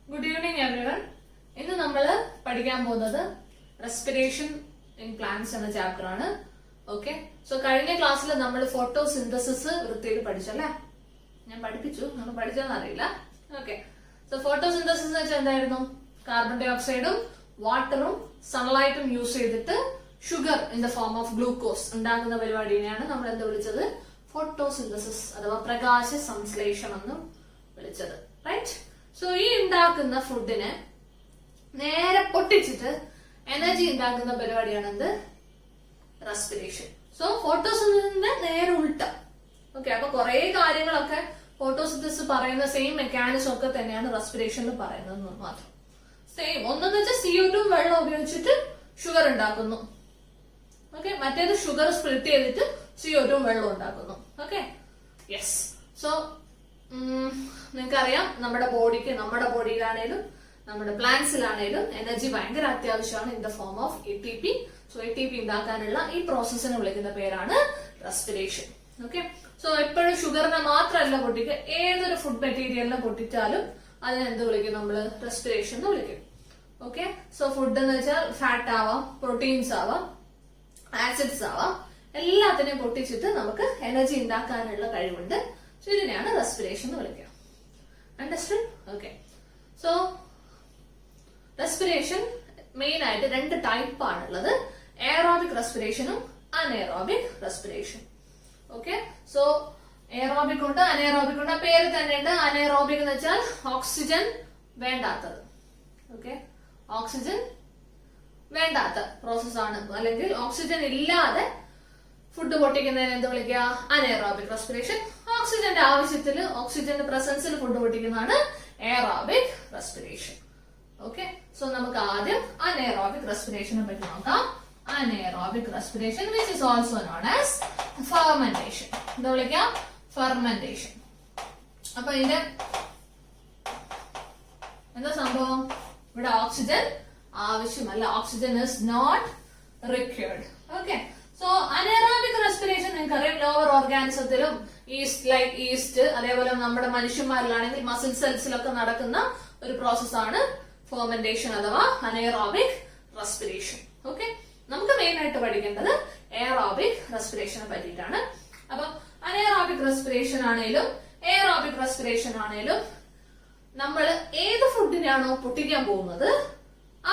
Good evening everyone. ഇന്ന് നമ്മൾ പഠിക്കാൻ പോകുന്നത് റെസ്പിറേഷൻ ഇൻ പ്ലാന്റ്സ് എന്ന ചാപ്റ്റർ ആണ്. ഓക്കെ, സോ കഴിഞ്ഞ ക്ലാസ്സിൽ നമ്മൾ ഫോട്ടോസിന്തസിസ് വൃത്തിയിൽ പഠിച്ചല്ലേ? ഞാൻ പഠിപ്പിച്ചു, നമ്മൾ പഠിച്ചതെന്ന് അറിയില്ല. ഓക്കെ, സോ ഫോട്ടോസിന്തസിസ് എന്ന് വെച്ചാൽ എന്തായിരുന്നു? കാർബൺ ഡൈ ഓക്സൈഡും വാട്ടറും സൺലൈറ്റും യൂസ് ചെയ്തിട്ട് sugar in the form of glucose ഉണ്ടാക്കുന്ന പരിപാടിനെയാണ് നമ്മൾ എന്ത് വിളിച്ചത്? ഫോട്ടോസിന്തസിസ് അഥവാ പ്രകാശ സംശ്ലേഷണം എന്ന് വിളിച്ചത്. റൈറ്റ്? സോ ഈ ഉണ്ടാക്കുന്ന ഫുഡിനെ നേരെ പൊട്ടിച്ചിട്ട് എനർജി ഉണ്ടാക്കുന്ന പരിപാടിയാണ് എന്ത്? റെസ്പിറേഷൻ. സോ ഫോട്ടോസിന്തസിന്റെ നേരെ ഉൾട്ട. ഓക്കെ, അപ്പൊ കുറെ കാര്യങ്ങളൊക്കെ ഫോട്ടോസിന്തസിസ് പറയുന്ന സെയിം മെക്കാനിസം ഒക്കെ തന്നെയാണ് റെസ്പിറേഷനിൽ പറയുന്നത് മാത്രം. സെയിം ഒന്നെന്ന് വെച്ചാൽ CO2 വെള്ളം ഉപയോഗിച്ചിട്ട് ഷുഗർ ഉണ്ടാക്കുന്നു. ഓക്കെ, മറ്റേത് ഷുഗർ സ്പ്ലിറ്റ് ചെയ്തിട്ട് CO2 വെള്ളം ഉണ്ടാക്കുന്നു. Okay, yes. സോ നിങ്ങൾക്കറിയാം നമ്മുടെ ബോഡിയിലാണേലും നമ്മുടെ പ്ലാന്റ്സിലാണേലും എനർജി ഭയങ്കര അത്യാവശ്യമാണ് in the form of ATP. So ATP ഉണ്ടാക്കാനുള്ള ഈ പ്രോസസ്സിനെ വിളിക്കുന്ന പേരാണ് റെസ്പിറേഷൻ. ഓക്കെ, സോ എപ്പോഴും ഷുഗറിനെ മാത്രമല്ല പൊട്ടിക്കുക, ഏതൊരു ഫുഡ് മെറ്റീരിയലിനെ പൊട്ടിച്ചാലും അതിനെന്ത് വിളിക്കും? നമ്മള് റെസ്പിറേഷൻ എന്ന് വിളിക്കും. ഓക്കെ, സോ ഫുഡ് എന്ന് വെച്ചാൽ ഫാറ്റ് ആവാം, പ്രോട്ടീൻസ് ആവാം, ആസിഡ്സ് ആവാം, എല്ലാത്തിനെയും പൊട്ടിച്ചിട്ട് നമുക്ക് എനർജി ഉണ്ടാക്കാനുള്ള കഴിവുണ്ട്. സോ ഇതിനെയാണ് റെസ്പിറേഷൻ എന്ന് വിളിക്കുക. Understood? Okay, so respiration main ആയിട്ട് രണ്ട് ടൈപ്പ് ആണുള്ളത്, എയറോബിക് റെസ്പിറേഷനും anaerobic respiration. Okay, so aerobic ഉണ്ട്, അനേറോബിക് ഉണ്ട്. പേര് തന്നെ ഉണ്ട്. അനേറോബിക് എന്ന് വെച്ചാൽ ഓക്സിജൻ വേണ്ടാത്തത്. ഓക്കെ, ഓക്സിജൻ വേണ്ടാത്ത പ്രോസസ്സാണ്, അല്ലെങ്കിൽ ഓക്സിജൻ ഇല്ലാതെ ഫുഡ് പൊട്ടിക്കുന്നതിന് എന്ത് വിളിക്കുക? Anaerobic respiration. ഓക്സിജന്റെ ആവശ്യത്തിൽ, ഓക്സിജന്റെ പ്രസൻസിൽ ഫുഡ് പൊട്ടിക്കുന്നതാണ് എയറോബിക് റെസ്പിറേഷൻ. ഓക്കെ, സോ നമുക്ക് ആദ്യം അനേറോബിക് റെസ്പിറേഷനെ പറ്റി നോക്കാം. Anaerobic respiration which is also known as fermentation. എന്താ വിളിക്കുക? ഫെർമെന്റേഷൻ. അപ്പൊ ഇതിന്റെ എന്താ സംഭവം? ഇവിടെ ഓക്സിജൻ ആവശ്യമല്ല, oxygen is not required. Okay, so anaerobic respiration നിങ്ങൾക്കറിയാം, ലോവർ ഓർഗാനിസത്തിലും ഈസ്റ്റ് അതേപോലെ നമ്മുടെ മനുഷ്യന്മാരിലാണെങ്കിൽ മസിൽ സെൽസിലൊക്കെ നടക്കുന്ന ഒരു പ്രോസസ്സാണ് ഫെർമെന്റേഷൻ അഥവാ അനേറോബിക് റെസ്പിറേഷൻ. ഓക്കെ, നമുക്ക് മെയിൻ ആയിട്ട് പഠിക്കേണ്ടത് എയറോബിക് റെസ്പിറേഷനെ പറ്റിയിട്ടാണ്. അപ്പൊ അനേറോബിക് റെസ്പിറേഷൻ ആണേലും എയറോബിക് റെസ്പിറേഷൻ ആണേലും നമ്മൾ ഏത് ഫുഡിനാണോ പൊട്ടിക്കാൻ പോകുന്നത്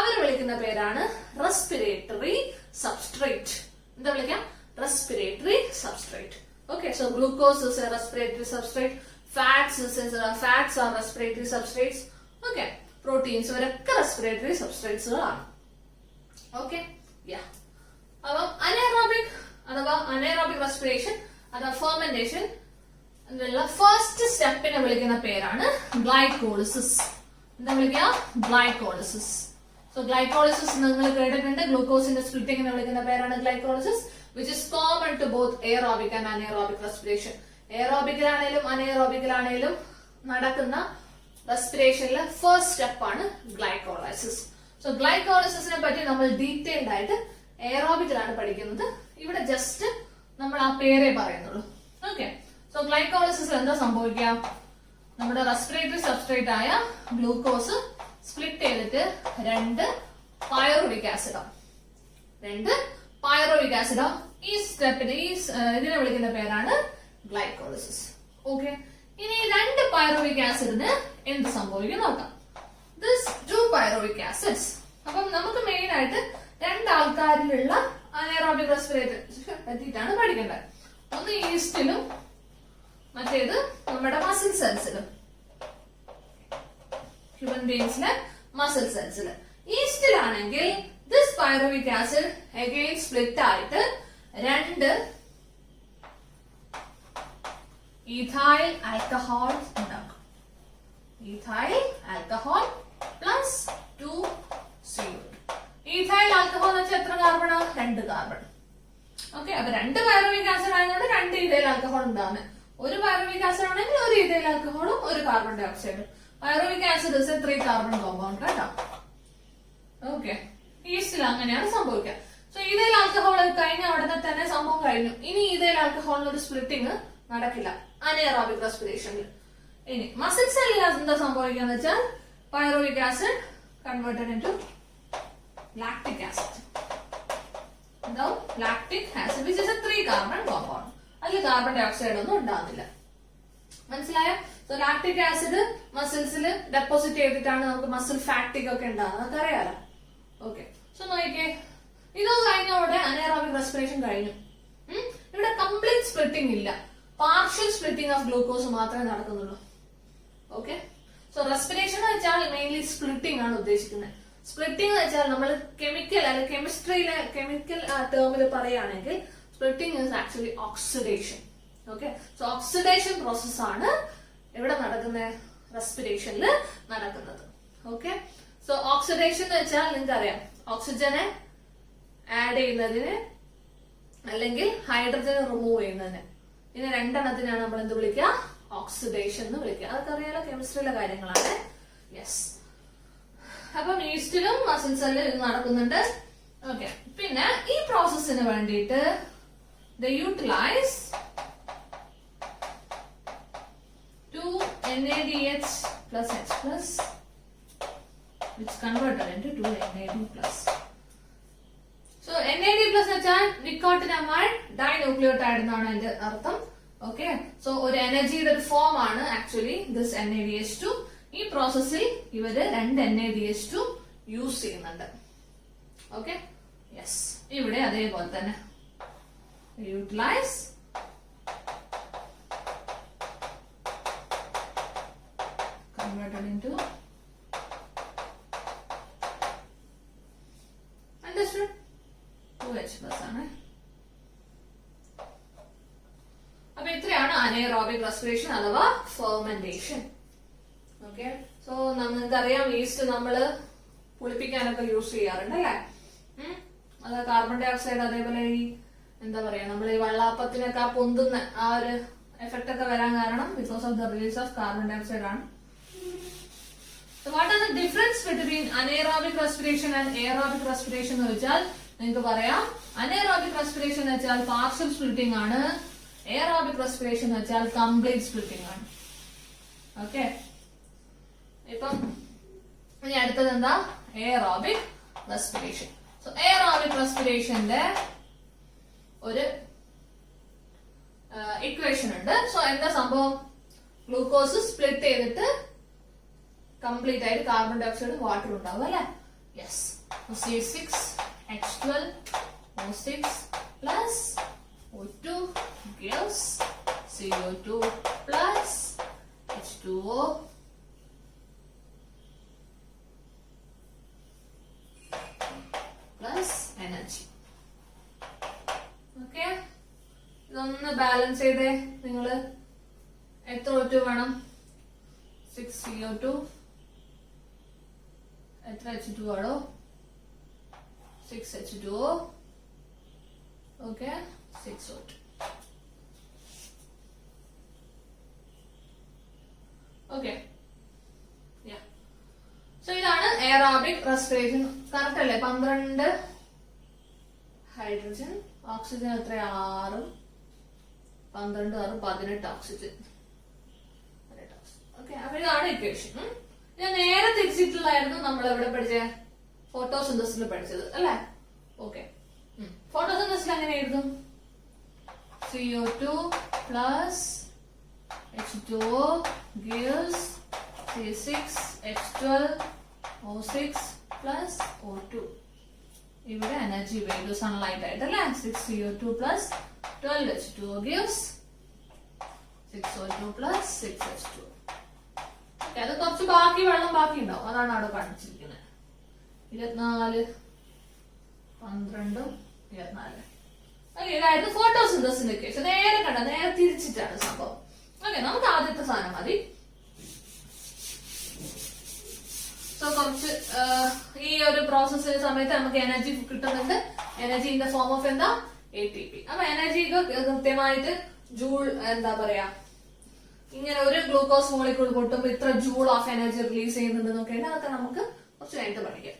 അവരെ വിളിക്കുന്ന പേരാണ് റെസ്പിറേറ്ററി സബ്സ്ട്രേറ്റ്. എന്താ വിളിക്കാം? Respiratory substrate. Okay, so glucose is a respiratory substrate, fats are respiratory substrates. Okay, proteins ഇവരൊക്കെ respiratory substrates ആണ്. Okay, yeah. അപ്പോൾ അനേറോബിക് റെസ്പിറേഷൻ അഥവാ ഫെർമെന്റേഷൻ എന്നുള്ള ഫസ്റ്റ് സ്റ്റെപ്പിനെ വിളിക്കുന്ന പേരാണ് ഗ്ലൈക്കോളിസിസ്. എന്താ വിളിക്കുക? ഗ്ലൈക്കോളിസിസ്. സോ ഗ്ലൈക്കോളിസിസ് നിങ്ങൾ കേട്ടിട്ടുണ്ട്. ഗ്ലൂക്കോസിന്റെ സ്പ്ലിറ്റിങ്ങിനെ വിളിക്കുന്ന പേരാണ് glycolysis, which is common to both aerobic and anaerobic respiration. എയറോബിക്കിലാണേലും അനേറോബിക്കിലാണേലും നടക്കുന്ന റെസ്പിറേഷനിലെ ഫസ്റ്റ് സ്റ്റെപ്പ് ആണ് ഗ്ലൈക്കോളിസിസ്. സോ ഗ്ലൈക്കോളിസിസിനെ പറ്റി നമ്മൾ ഡീറ്റെയിൽഡ് ആയിട്ട് എയറോബിക്കിലാണ് പഠിക്കുന്നത്. ഇവിടെ ജസ്റ്റ് നമ്മൾ ആ പേരേ പറയുന്നുള്ളൂ. ഓക്കെ, സോ ഗ്ലൈക്കോളിസിസ് എന്താ സംഭവിക്കുക? നമ്മുടെ റെസ്പിറേറ്ററി സബ്സ്ട്രേറ്റ് ആയ ഗ്ലൂക്കോസ് സ്പ്ലിറ്റ് ചെയ്തിട്ട് രണ്ട് പൈറുവിക് ആസിഡാണ്. ഈ സ്റ്റെപ്പിന് ഇതിനെ വിളിക്കുന്ന പേരാണ് ഗ്ലൈക്കോളിസിസ്. ഓക്കെ, ഇനി രണ്ട് പൈറുവിക് ആസിഡിന് എന്ത് സംഭവിക്കും നോക്കാം. This 2 pyruvic acids. അപ്പം നമുക്ക് മെയിൻ ആയിട്ട് രണ്ട് ആൾക്കാരിലുള്ള അനേറോബിക് റെസ്പിറേറ്ററി പറ്റിയിട്ടാണ് പഠിക്കേണ്ടത്. ഒന്ന് ഈസ്റ്റിലും മറ്റേത് നമ്മുടെ മസിൽ സെൽസിലും. ഹ്യൂമൻ ബീങ്സിലെ മസിൽ സെൽസിൽ ഈസ്റ്റിലാണെങ്കിൽ this pyruvic acid again split ആയിട്ട് രണ്ട് ethyl alcohol ഉണ്ടാക്കും. ethyl alcohol plus 2 CO2. ethyl alcohol എന്ന് വെച്ചാൽ എത്ര കാർബൺ? 2 കാർബൺ. ഓക്കെ, അപ്പൊ രണ്ട് പൈറുവിക് ആസിഡ് ആയതുകൊണ്ട് രണ്ട് ഈഥൈൽ ആൽക്കഹോൾ ഉണ്ടാവുന്നത്. ഒരു പൈറുവിക് ആസിഡ് ആണെങ്കിൽ ഒരു ഈഥൈൽ ആൽക്കഹോളും ഒരു കാർബൺ ഡൈ ഓക്സൈഡും. Pyruvic acid is a 3 carbon compound കേട്ടോ. ഓക്കെ, ഈസ്റ്റിൽ അങ്ങനെയാണ് സംഭവിക്കുക. സോ ഈഥൈൽ ആൽക്കഹോൾ കഴിഞ്ഞ ഉടനെ തന്നെ സംഭവം കഴിഞ്ഞു. ഇനി ഈഥൈൽ ആൽക്കഹോളിന് ഒരു സ്പ്ലിറ്റിംഗ് നടക്കില്ല അനേറോബിക് റെസ്പിറേഷനിൽ. ഇനി മസിൽ സെല്ലിൽ എന്താ സംഭവിക്കാന്ന് വെച്ചാൽ pyruvic acid converted into lactic acid. Now lactic acid, which is a 3-carbon compound. അതിൽ കാർബൺ ഡൈ ഓക്സൈഡ് ഒന്നും ഉണ്ടാകുന്നില്ല. മനസ്സിലായോ? സോ ലാക്ടിക് ആസിഡ് മസിൽസിൽ ഡെപ്പോസിറ്റ് ചെയ്തിട്ടാണ് നമുക്ക് മസിൽ ഫാറ്റിക് ഒക്കെ ഉണ്ടാകുന്നത്. അതൊക്കെ അറിയാലോ. ഓക്കെ, സോ നോക്കിക്കേ, ഇത് കഴിഞ്ഞോടെ അനേറോബിക് റെസ്പിറേഷൻ കഴിഞ്ഞു. ഇവിടെ കംപ്ലീറ്റ് സ്പ്ലിറ്റിംഗ് ഇല്ല, പാർഷ്യൽ സ്പ്ലിറ്റിംഗ് ഓഫ് ഗ്ലൂക്കോസ് മാത്രമേ നടക്കുന്നുള്ളൂ. ഓക്കെ, സോ റെസ്പിറേഷൻ എന്ന് വെച്ചാൽ മെയിൻലി സ്പ്ലിറ്റിംഗ് ആണ് ഉദ്ദേശിക്കുന്നത്. സ്പ്ലിറ്റിംഗ് എന്ന് വെച്ചാൽ നമ്മൾ കെമിക്കൽ അല്ലെങ്കിൽ കെമിസ്ട്രിയിലെ കെമിക്കൽ ടേമിൽ പറയുകയാണെങ്കിൽ splitting is actually oxidation. Okay, so oxidation process ആണ് എവിടെ നടക്കുന്നത്? റെസ്പിറേഷനിൽ നടക്കുന്നത്. ഓക്കെ, സോ ഓക്സിഡേഷൻ എന്ന് വെച്ചാൽ നിങ്ങൾക്ക് അറിയാം, ഓക്സിജനെ ആഡ് ചെയ്യുന്നതിന് അല്ലെങ്കിൽ ഹൈഡ്രജനെ റിമൂവ് ചെയ്യുന്നതിന്, ഇതിന് രണ്ടെണ്ണത്തിനാണ് നമ്മൾ എന്ത് വിളിക്കുക? ഓക്സിഡേഷൻ എന്ന് വിളിക്കുക. അതൊക്കെ അറിയാലോ, കെമിസ്ട്രിയിലെ കാര്യങ്ങളാണ്. യെസ്, അപ്പം ഈസ്റ്റിലും മസിൽസിലും ഇത് നടക്കുന്നുണ്ട്. ഓക്കെ, പിന്നെ ഈ പ്രോസസ്സിന് വേണ്ടിയിട്ട് they utilize 2 NADH plus H plus, which converted into 2 NAD plus. So NAD plus വെച്ചാൽ നിക്കോട്ടിനമൈഡ് ഡൈന്യൂക്ലിയോടൈഡ് എന്നാണ് അതിന്റെ അർത്ഥം. ഓക്കെ, സോ ഒരു എനർജിയുടെ ഒരു ഫോം ആണ് ആക്ച്വലി ദിസ് NADH2. ഈ പ്രോസസ്സിൽ ഇവര് 2 NADH2 യൂസ് ചെയ്യുന്നുണ്ട്. ഓക്കെ, യെസ്, ഇവിടെ അതേപോലെ തന്നെ utilize converted into, understood, 2H plus ആണ്. അപ്പൊ ഇത്രയാണ് അനേറോബിക് റെസ്പിറേഷൻ അഥവാ ഫെർമെന്റേഷൻ. ഓക്കെ, സോ നമുക്കറിയാം ഈസ്റ്റ് നമ്മള് പുളിപ്പിക്കാനൊക്കെ യൂസ് ചെയ്യാറുണ്ട് അല്ലെ? അത് കാർബൺ ഡൈ ഓക്സൈഡ്, അതേപോലെ ഈ എന്താ പറയാ, നമ്മൾ ഈ വെള്ളാപ്പത്തിനൊക്കെ ആ പൊന്തുന്ന ആ ഒരു എഫക്ട് ഒക്കെ വരാൻ കാരണം because of the release of carbon dye ഓക്സൈഡ് ആണ്. What are the difference between anaerobic respiration and aerobic respiration എന്ന് വെച്ചാൽ നിങ്ങൾക്ക് പറയാം, അനേറോബിക് റെസ്പിറേഷൻ എന്ന് വെച്ചാൽ പാർഷ്യൽ സ്പ്ലിറ്റിംഗ് ആണ്, എയറോബിക് റെസ്പിറേഷൻ എന്ന് വെച്ചാൽ കംപ്ലീറ്റ് സ്പ്ലിറ്റിംഗ് ആണ്. ഓക്കെ, ഇപ്പം ഇനി അടുത്തത് എന്താ? Aerobic respiration. സോ എയറോബിക് റെസ്പിറേഷന്റെ ഒരു ഇക്വേഷൻ ഉണ്ട്. സോ എന്താ സംഭവം? ഗ്ലൂക്കോസ് സ്പ്ലിറ്റ് ചെയ്തിട്ട് കംപ്ലീറ്റ് ആയിട്ട് കാർബൺ ഡൈ ഓക്സൈഡ് വാട്ടർ ഉണ്ടാവും അല്ലെ? Yes, C6H12O6 plus O2 gives CO2 plus H2O plus energy. Okay, ഇതൊന്ന് ബാലൻസ് ചെയ്തേ. നിങ്ങള് എത്ര O2 വേണം? 6 CO2, എത്ര H2 ആണോ? 6 H2O. Okay, 6 O2. Okay, so ഇതാണ് എയറോബിക് റെസ്പിറേഷൻ. കറക്റ്റ് അല്ലേ? 12 ഹൈഡ്രജൻ, ഓക്സിജൻ എത്ര? 6, 12, 6, 18 ഓക്സിജൻ. ഓക്കെ, അപ്പൊ ഇതാണ് ഇക്വേഷൻ. ഞാൻ നേരെ തിരിച്ചിട്ടുള്ളായിരുന്നു നമ്മൾ എവിടെ പഠിച്ച? ഫോട്ടോസിന്തസിൽ പഠിച്ചത് അല്ലെ? ഓക്കെ, ഫോട്ടോസിന്തസിൽ എങ്ങനെ എഴുതും? CO2 plus H2O gives C6H12O6 plus O2. ഇവിടെ എനർജി വേണ്ടു സൺലൈറ്റ് ആയിട്ട് അല്ലെ? 6 CO2 plus 12 H2O gives 6 O2 plus 6 H2O. Okay, അത് കുറച്ച് ബാക്കി വെള്ളം ബാക്കി ഉണ്ടാവും, അതാണ് അവിടെ കാണിച്ചിരിക്കുന്നത്. 24, 12, 24. ഓക്കെ, ഇതായിരുന്നു ഫോട്ടോസിന്തസിന്റെ കേസ്. നേരെ കണ്ട, നേരെ തിരിച്ചിട്ടാണ് സംഭവം. ഓക്കെ, നമുക്ക് ആദ്യത്തെ സാധനം മതി. സോ കുറച്ച് ഈ ഒരു പ്രോസസ് സമയത്ത് നമുക്ക് എനർജി കിട്ടുന്നുണ്ട്. Energy in the form of എന്താ? ATP. അപ്പൊ എനർജി കൃത്യമായിട്ട് ജൂൾ എന്താ പറയാ, ഇങ്ങനെ ഒരു ഗ്ലൂക്കോസ് മോളിക്യൂൾ പൊട്ടുമ്പോൾ ഇത്ര ജൂൾ ഓഫ് എനർജി റിലീസ് ചെയ്യുന്നുണ്ടെന്നൊക്കെ ഉണ്ട്. അതൊക്കെ നമുക്ക് കുറച്ച് കഴിഞ്ഞിട്ട് പഠിക്കാം.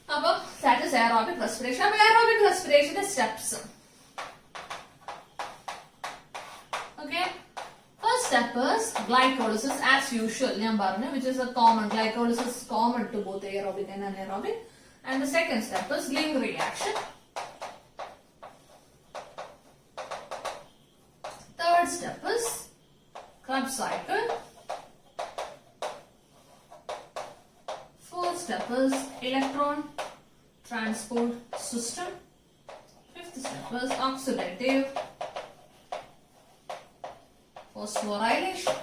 അപ്പൊ ദാറ്റ് ഈസ് എയറോബിക് റെസ്പിറേഷൻ. അപ്പൊ എയറോബിക് റെസ്പിറേഷന്റെ steps. Okay, first step is glycolysis as usual. Which is a common. Glycolysis is common to both aerobic and anaerobic. And the second step is Ling reaction. Third step is Krebs cycle. Fourth step is electron transport system. Fifth step is oxidative phosphorylation.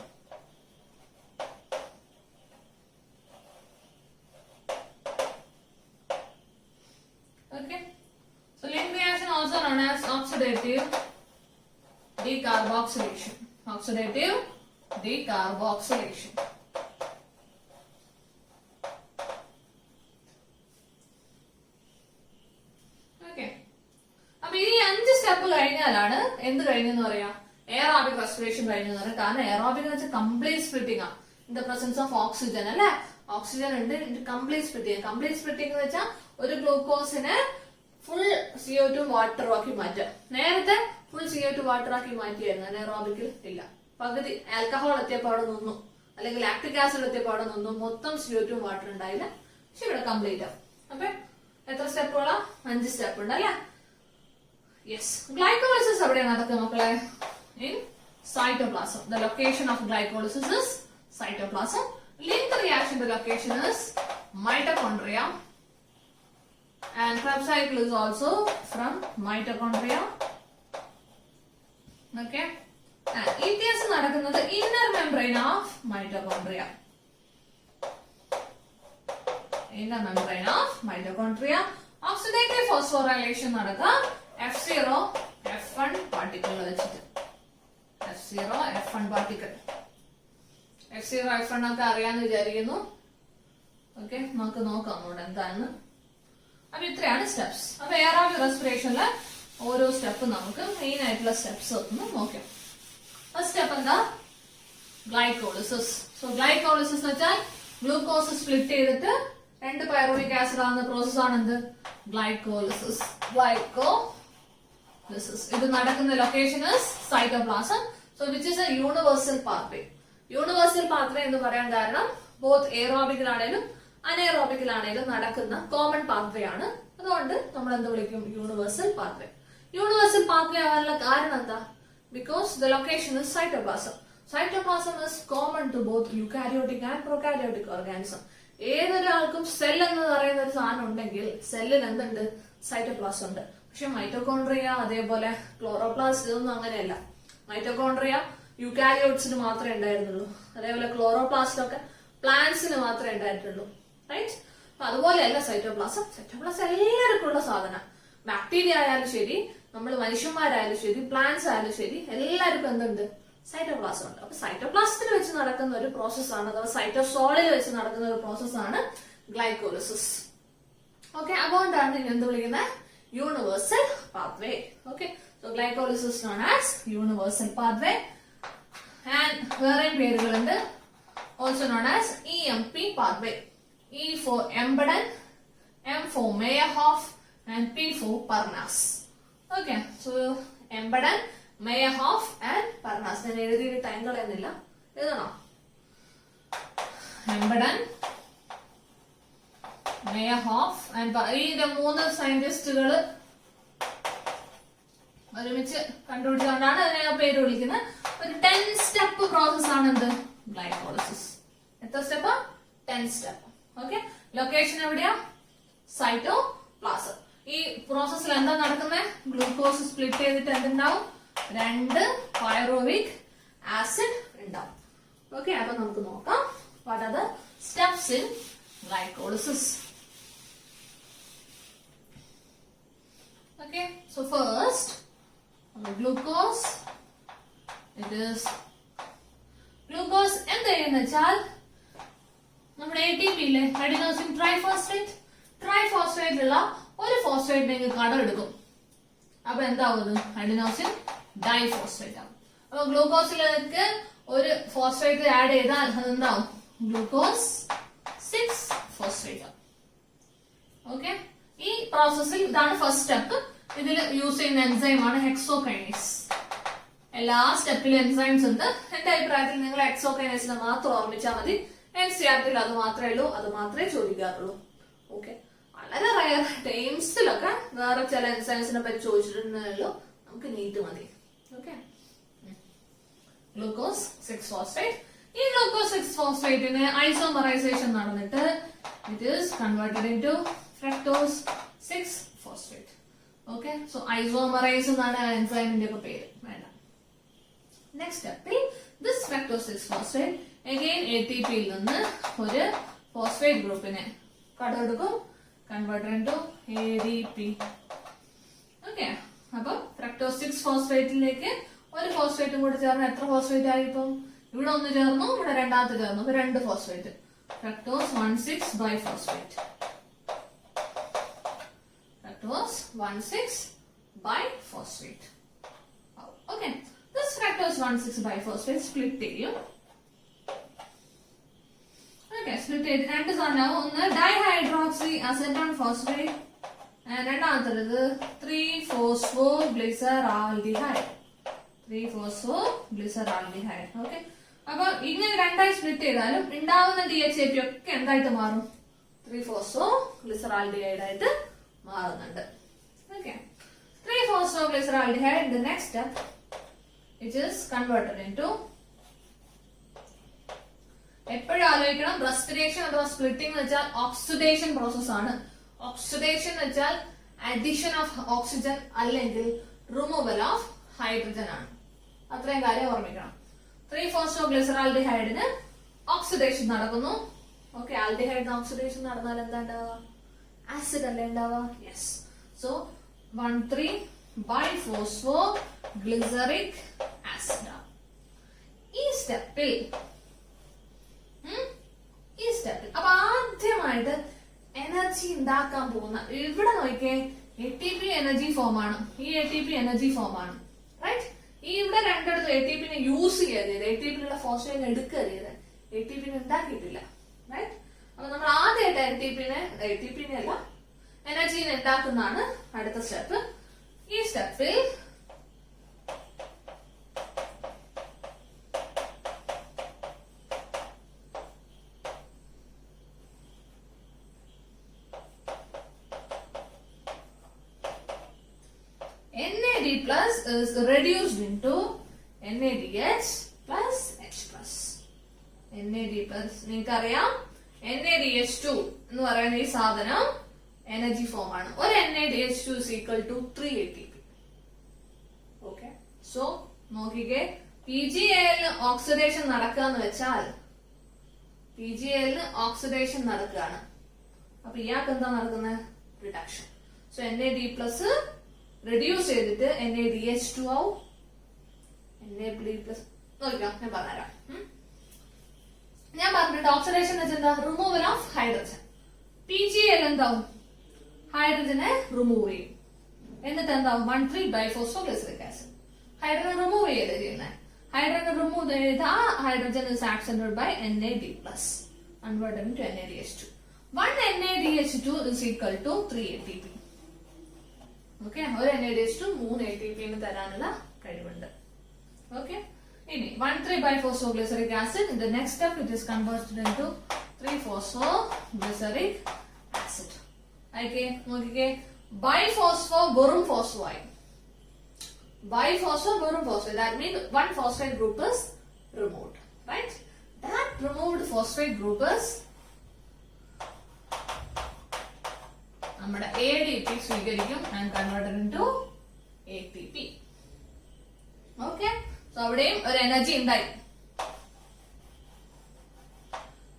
Okay. So Ling reaction also known as oxidative decarboxylation. Oxidative decarboxylation. Okay. അപ്പൊ ഈ 5 step കഴിഞ്ഞാലാണ് എന്ത് കഴിഞ്ഞെന്ന് പറയാ, aerobic respiration കഴിഞ്ഞെന്ന് പറയാം. കാരണം aerobic എന്ന് വെച്ചാൽ കംപ്ലീറ്റ് സ്പ്ലിറ്റിംഗ് ആണ്. In the presence of oxygen അല്ലെ, ഓക്സിജൻ ഉണ്ട്, കംപ്ലീറ്റ് സ്പ്ലിറ്റിംഗ്. കംപ്ലീറ്റ് സ്പ്ലിറ്റിംഗ് എന്ന് വെച്ചാൽ ഒരു ഗ്ലൂക്കോസിനെ ഫുൾ CO2 വാട്ടർ ആക്കി മാറ്റുക. നേരത്തെ ഫുൾ CO2 വാട്ടർ ആക്കി മാറ്റിയായിരുന്നു, അനേറോബിക്കിൽ ഇല്ല. പകുതി ആൽക്കഹോൾ എത്തിയപ്പോൾ അവിടെ നിന്നു, അല്ലെങ്കിൽ ലാക്ടിക് ആസിഡ് എത്തിയപ്പോൾ അവിടെ നിന്നു, മൊത്തം CO2 വാട്ടർ ഉണ്ടായില്ല. പക്ഷെ ഇവിടെ കംപ്ലീറ്റ് ആവും. അപ്പൊ എത്ര സ്റ്റെപ്പുകളാ? 5 സ്റ്റെപ്പ് ഉണ്ട് അല്ലെ. യെസ്. ഗ്ലൈക്കോളിസിസ് എവിടെയാണ് നടക്കുക മക്കളെ? In cytoplasm. The location of glycolysis is cytoplasm. Ling reaction, the location is mitochondria. And Krebs cycle is also from mitochondria. Okay. And ETS നടക്കുന്നത് inner membrane of mitochondria. Inner membrane of mitochondria. Oxidative phosphorylation നടക്കുക F0 F1 particle വെച്ചിട്ട്. F0 F1 particle. F0 F1 ഒക്കെ അറിയാന്ന് വിചാരിക്കുന്നു. Okay, നമുക്ക് നോക്കാം അവിടെ എന്താണെന്ന്. അപ്പൊ ഇത്രയാണ് സ്റ്റെപ്സ്. അപ്പൊ എയറോബിക് റെസ്പിറേഷനിലെ ഓരോ സ്റ്റെപ്പ് നമുക്ക് മെയിൻ ആയിട്ടുള്ള സ്റ്റെപ്സ് ഒന്ന് നോക്കാം. ഫസ്റ്റ് സ്റ്റെപ്പ് എന്താ? ഗ്ലൈക്കോളിസിസ്. സോ ഗ്ലൈക്കോളിസിസ് എന്ന് വെച്ചാൽ ഗ്ലൂക്കോസ് സ്പ്ലിറ്റ് ചെയ്തിട്ട് 2 പൈറുവിക് ആസിഡ് ആവുന്ന പ്രോസസ് ആണ് എന്ത്? ഗ്ലൈക്കോളിസിസ്. ഗ്ലൈക്കോളിസിസ്. ഇത് നടക്കുന്ന location is cytoplasm. So which is A universal pathway. Universal pathway എന്ന് പറയാൻ കാരണം ബോത്ത് എയറോബിക്കിലാണേലും അനേറോബിക്കിലാണേലും നടക്കുന്ന കോമൺ പാത്വേ ആണ്. അതുകൊണ്ട് നമ്മൾ എന്ത് വിളിക്കും? Universal pathway. യൂണിവേഴ്സൽ പാത്വേ ആവാനുള്ള കാരണം എന്താ? Because the location is cytoplasm. Cytoplasm is common to both eukaryotic and prokaryotic organism. ഏതൊരാൾക്കും സെൽ എന്ന് പറയുന്ന ഒരു സാധനം ഉണ്ടെങ്കിൽ സെല്ലിൽ എന്തുണ്ട്? സൈറ്റോപ്ലാസം ഉണ്ട്. പക്ഷെ മൈറ്റോകോൺട്രിയ അതേപോലെ ക്ലോറോപ്ലാസ്റ്റ് ഇതൊന്നും അങ്ങനെയല്ല. മൈറ്റോകോൺട്രിയ യൂകാരിയോട്സിന് മാത്രമേ ഉണ്ടായിരുന്നുള്ളൂ. അതേപോലെ ക്ലോറോപ്ലാസ്റ്റ് ഒക്കെ പ്ലാന്റ്സിന് മാത്രമേ ഉണ്ടായിട്ടുള്ളൂ. റൈറ്റ്? അപ്പൊ അതുപോലെയല്ല സൈറ്റോപ്ലാസം. സൈറ്റോപ്ലാസം എല്ലാവർക്കും ഉള്ള സാധനം. ബാക്ടീരിയ ആയാലും ശരി, നമ്മൾ മനുഷ്യന്മാരായാലും ശരി, പ്ലാന്റ്സ് ആയാലും ശരി, എല്ലാവർക്കും എന്തുണ്ട്? സൈറ്റോപ്ലാസം ഉണ്ട്. അപ്പൊ സൈറ്റോപ്ലാസത്തിൽ വെച്ച് നടക്കുന്ന ഒരു പ്രോസസ്സാണ്, അഥവാ സൈറ്റോസോളിൽ വെച്ച് നടക്കുന്ന ഒരു പ്രോസസ്സാണ് ഗ്ലൈക്കോളിസിസ്. ഓക്കെ, അതുകൊണ്ടാണ് ഇതിനെ എന്ത് വിളിക്കുന്നത്? Universal pathway. Okay, so glycolysis known as universal pathway. And വേറെയും പേരുകളുണ്ട്. Also known as EMP pathway. E for Embedden, M for Meyerhoff, and P for Parnas. Okay, so Embedden, Meyerhoff and Parnas. ഞാൻ എഴുതിയിട്ട് time കളയുന്നില്ല, എഴുതണോ? Embedden, Meyerhoff and ഈ 3 സയന്റിസ്റ്റുകൾ ഒരുമിച്ച് കണ്ടുപിടിച്ചുകൊണ്ടാണ് അതിനെ ആ പേര് വിളിക്കുന്നത്. ഒരു 10 സ്റ്റെപ്പ് പ്രോസസ് ആണ് എന്ത്? ഗ്ലൈക്കോളിസിസ്. എത്ര സ്റ്റെപ്പ്? 10 സ്റ്റെപ്പ്. ഓക്കെ, ലൊക്കേഷൻ എവിടെയാ? സൈറ്റോപ്ലാസം. ഈ പ്രോസസ്സിൽ എന്താ നടക്കുന്നത്? ഗ്ലൂക്കോസ് സ്പ്ലിറ്റ് ചെയ്തിട്ട് എന്തുണ്ടാവും? 2 പൈറുവിക് ആസിഡ് ഉണ്ടാവും. ഓക്കെ, അപ്പൊ നമുക്ക് നോക്കാം what are the steps in glycolysis. Okay, so first glucose. It is glucose എന്ത് ചെയ്യുന്ന വെച്ചാൽ നമ്മുടെ ATP ഇല്ലേ, അഡിനോസിൻ ട്രൈഫോസ്ഫേറ്റ് ഉള്ള ഒരു ഫോസ്ഫേറ്റിനെ കടം എടുക്കും. അപ്പൊ എന്താവും? അഡിനോസിൻ ഡൈഫോസ്ഫേറ്റ് ആവും. അപ്പൊ ഗ്ലൂക്കോസിലേക്ക് ഒരു ഫോസ്ഫേറ്റ് ആഡ് ചെയ്താൽ അതെന്താവും? ഗ്ലൂക്കോസ് 6-ഫോസ്ഫേറ്റ് ആവും. ഓക്കെ, ഈ പ്രോസസ്സിൽ ഇതാണ് ഫസ്റ്റ് സ്റ്റെപ്പ്. ഇതിൽ യൂസ് ചെയ്യുന്ന എൻസൈം ആണ് ഹെക്സോകൈനേസ്. എല്ലാ സ്റ്റെപ്പിലും എൻസൈംസ് ഉണ്ട്. എന്റെ അഭിപ്രായത്തിൽ നിങ്ങൾ എക്സോകൈനേസിനെ മാത്രം ഓർമ്മിച്ചാൽ മതി. NCERT അത് മാത്രമേ ഉള്ളൂ, അത് മാത്രമേ ചോദിക്കാറുള്ളൂ. ഓക്കെ, വളരെ റയർ ടൈംസിലൊക്കെ വേറെ ചില എൻസൈംസിനെ പറ്റി ചോദിച്ചിട്ടുണ്ടല്ലോ. നമുക്ക് നീറ്റ് മതി. Okay, glucose 6-phosphate. ഈ ഗ്ലൂക്കോസ് 6-phosphateനെ ഐസോമറൈസേഷൻ നടന്നിട്ട് it is converted into fructose 6-phosphate. Okay, so isomerise എന്നാണ് എൻസൈമിന്റെ ഒക്കെ പേര്. വേണ്ട. നെക്സ്റ്റ് സ്റ്റെപ്പിൽ this fructose 6-phosphate again ATP യിൽ നിന്ന് ഒരു ഫോസ്ഫേറ്റ് ഗ്രൂപ്പിനെ കടമെടുക്കും, കൺവേർട്ടഡ് ഇൻടു ADP. ഓക്കെ, അപ്പൊ ഫ്രക്ടോസ് 6-phosphateലേക്ക് ഒരു ഫോസ്ഫേറ്റും കൂടെ ചേർന്ന് എത്ര ഫോസ്ഫേറ്റ് ആയി? ഇപ്പം ഇവിടെ ഒന്ന് ചേർന്നു, ഇവിടെ രണ്ടാമത്തെ ചേർന്നു, അപ്പൊ 2 phosphate. Fructose 1,6-biphosphate. Fructose 1,6-biphosphate. Okay, this fructose 1,6-biphosphate split ചെയ്യും. Okay, split ചെയ്ത് രണ്ട് സാധനമാവും. ഒന്ന് ഡൈഹൈഡ്രോക്സി അസെറ്റോൺ ഫോസ്ഫേറ്റ്, രണ്ടാമത്തേത് 3-phosphoglyceraldehyde. 3-phosphoglyceraldehyde. ഓക്കെ, അപ്പൊ ഇങ്ങനെ രണ്ടായി സ്പ്ലിറ്റ് ചെയ്താലും ഉണ്ടാവുന്ന DHAP ഒക്കെ എന്തായിട്ട് മാറും? 3-phosphoglyceraldehyde ആയിട്ട് മാറുന്നുണ്ട്. Okay, 3-phosphoglyceraldehyde, the next step, it is converted into, എപ്പോഴും ആലോചിക്കണം, റെസ്പിറേഷൻ അഥവാ സ്പ്ലിറ്റിംഗ് എന്ന് വെച്ചാൽ ഓക്സിഡേഷൻ പ്രോസസ് ആണ്. ഓക്സിഡേഷൻ എന്ന് വെച്ചാൽ അഡിഷൻ ഓഫ് ഓക്സിജൻ അല്ലെങ്കിൽ റിമൂവൽ ഓഫ് ഹൈഡ്രജൻ ആണ്. അത്രയും കാര്യം ഓർമ്മിക്കണം. 3-phosphoglyceraldehyde ഓക്സിഡേഷൻ നടക്കുന്നു. ഓക്കെ, ആൽഡിഹൈഡിന് ഓക്സിഡേഷൻ നടന്നാൽ എന്താ ഉണ്ടാവുക? ആസിഡ് അല്ലേ ഉണ്ടാവുക? യെസ്. So 1,3-biphosphoglyseric acid. ഈ സ്റ്റെപ്പിൽ അപ്പൊ ആദ്യമായിട്ട് എനർജി ഉണ്ടാക്കാൻ പോകുന്ന, ഇവിടെ നോക്കിയേ, ATP എനർജി ഫോം ആണ്. ഈ ATP എനർജി ഫോം ആണ്, റൈറ്റ്? ഈ ഇവിടെ രണ്ടിടത്തും ATPനെ യൂസ് ചെയ്ത് ATPയിലുള്ള ഫോസ്ഫേറ്റ് എടുക്കുക ചെയ്ത് ATPനെ ഉണ്ടാക്കിയിട്ടില്ല, റൈറ്റ്? അപ്പൊ നമ്മൾ ആദ്യമായിട്ട് ATPനെ അല്ല, എനർജീനെ ഉണ്ടാക്കുന്നതാണ് അടുത്ത സ്റ്റെപ്പ്. ഈ സ്റ്റെപ്പിൽ NAD plus is reduced into NADH plus H plus. NAD plus നിങ്ങൾക്കറിയാം, NADH2 എന്ന് പറയുന്ന ഈ സാധനം എനർജി ഫോം ആണ്. ഒരു NADH2 is equal to 3 ATP. Okay, so നോക്കിക്കേ, PGAL ഓക്സിഡേഷൻ നടക്കാന്ന് വെച്ചാൽ PGAL ഓക്സിഡേഷൻ നടക്കുകയാണ്. അപ്പൊ ഇയാൾക്ക് എന്താ നടക്കുന്നത്? Reduction. So NAD plus reduce ചെയ്തിട്ട് NADH2 ആവും. NAD പ്ലസ് നോക്കാം, ഞാൻ പറഞ്ഞുതരാം. ഞാൻ പറഞ്ഞിട്ട് ഓക്സിഡേഷൻ എന്ന് വെച്ചാൽ എന്താ? Removal of hydrogen. PGAL എന്താവും? ഹൈഡ്രജനെ റിമൂവ് ചെയ്യും. എന്നിട്ട് എന്താവും? 1,3-biphosphoglyseric acid. ഹൈഡ്രജൻ റിമൂവ് ചെയ്ത് ചെയ്യുന്നത്. ഹൈഡ്രജൻ റിമൂവ് ചെയ്ത് ആ hydrogen is accented by NAD plus converted into NADH2. 1 NADH2 is equal to 3 ATP. Okay, ഒരു NADH2 3 ATP തരാനുള്ള കഴിവുണ്ട്. ഓക്കെ, ഇനി 1,3-biphosphoglyseric acid. In the next step, it is converted into 3-phosphoglyceric acid. Okay, നോക്കിക്കേ, ബൈഫോസ്ഫോ വെറും phospho ആയി. ബൈഫോസ്ഫോ വെറും phospho. That means one phosphate group is removed, right? That removed phosphate group is നമ്മുടെ ADP സ്വീകരിക്കും and converted into ATP. Okay, so അവിടെയും ഒരു energy ഉണ്ടായി.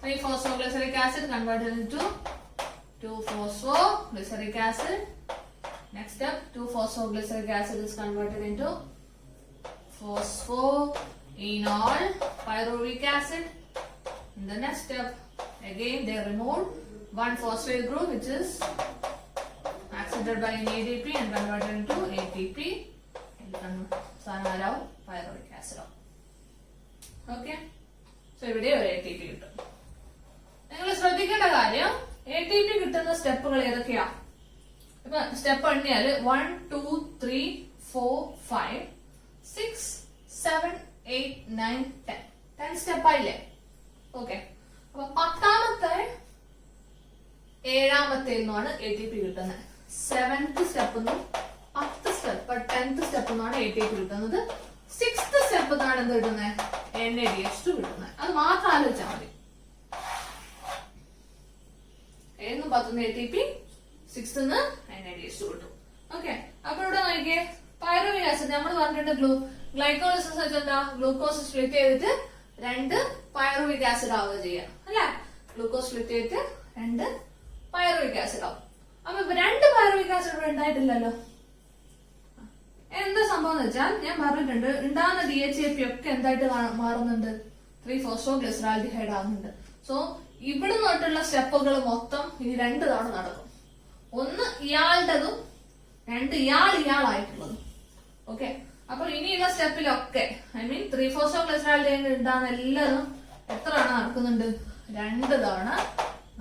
3-phosphoglyceric acid converted into 2-phosphoglyceric acid. Next step, 2-phosphoglyceric acid is converted into phosphoenol pyruvic acid. In the next step, again they remove one phosphate group which is accepted by an ADP and converted into ATP. Pyruvic acid. Okay, so ഇവിടെ ഒരു ATP കിട്ടും. നിങ്ങൾ ശ്രദ്ധിക്കേണ്ട കാര്യം, ATP കിട്ടുന്ന സ്റ്റെപ്പുകൾ ഏതൊക്കെയാ? ഇപ്പൊ സ്റ്റെപ്പ് എണ്ണിയാല് 1, 2, 3, 4, 5, 6, 7, 8, 9, 10. 10 സ്റ്റെപ്പ് ആയില്ലേ? ഓക്കെ. അപ്പൊ 10ാമത്തെ 7ാമത്തെ നിന്നാണ് ATP കിട്ടുന്നത്. 7th step 10th step 10th step നിന്നാണ് ATP കിട്ടുന്നത്. 6th സ്റ്റെപ്പ് നിന്നാണ് എന്ത് കിട്ടുന്നത്? NADH2 കിട്ടുന്നത്. അത് മാത്രം ആലോചിച്ചാൽ മതി. 7th 10th ATP, 6th NADH2 കിട്ടും. ഓക്കെ. അപ്പൊ ഇവിടെ നോക്കിയേ, പൈറുവിക് ആസിഡ് നമ്മൾ പറഞ്ഞിട്ട് ഗ്ലൈക്കോളിസിസ് വെച്ചെന്താ, ഗ്ലൂക്കോസ് സ്പ്ലിറ്റ് ചെയ്തിട്ട് 2 പൈറുവിക് ആസിഡ് ആവുക ചെയ്യാം അല്ലെ? ഗ്ലൂക്കോസ് സ്പ്ലിറ്റ് ചെയ്തിട്ട് 2 പൈറുവിക് ആസിഡ് ആവും. അപ്പൊ ഇപ്പൊ 2 പൈറുവിക് ആസിഡ് ഇവിടെ ഉണ്ടായിട്ടില്ലല്ലോ. എന്താ സംഭവം എന്ന് വെച്ചാൽ ഞാൻ പറഞ്ഞിട്ടുണ്ട്, ഉണ്ടാകുന്ന DHAP ഒക്കെ എന്തായിട്ട് മാറുന്നുണ്ട്? 3-phosphoglyceraldehyde ആവുന്നുണ്ട്. സോ ഇവിടെ തൊട്ടുള്ള സ്റ്റെപ്പുകൾ മൊത്തം ഇനി 2 തവണ നടക്കും. ഒന്ന് ഇയാളുടേതും 2 ഇയാളായിട്ടുള്ളതും. ഓക്കെ. അപ്പൊ ഇനിയുള്ള സ്റ്റെപ്പിലൊക്കെ ഐ മീൻ 3-phosphoglyceraldehyde ഉണ്ടാകുന്ന എല്ലാതും എത്ര തവണ നടക്കുന്നുണ്ട്? 2 തവണ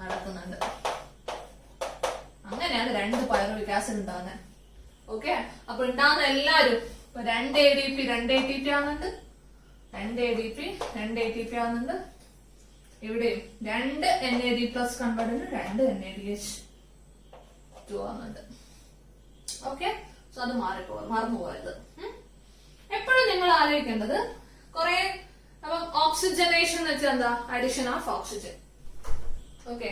നടക്കുന്നുണ്ട്. അങ്ങനെയാണ് 2 പൈറുവിക് ആസിഡ് ഉണ്ടാകുന്നത്. ഓക്കെ. അപ്പൊ ഉണ്ടാകുന്ന എല്ലാരും ഇപ്പൊ 2 ADP 2 ATP ആവുന്നുണ്ട്, 2 ADP 2 ATP ആവുന്നുണ്ട്. ഇവിടെയും 2 NAD+ കൺവേർട്ടന്റ് 2 NADH2 ആവുന്നുണ്ട്. ഓക്കെ. സോ അത് മറന്നു പോയത്. എപ്പോഴും നിങ്ങൾ ആലോചിക്കേണ്ടത് കുറെ അപ്പം ഓക്സിജനേഷൻ എന്ന് വെച്ചാൽ എന്താ? Addition of oxygen. ഓക്കെ.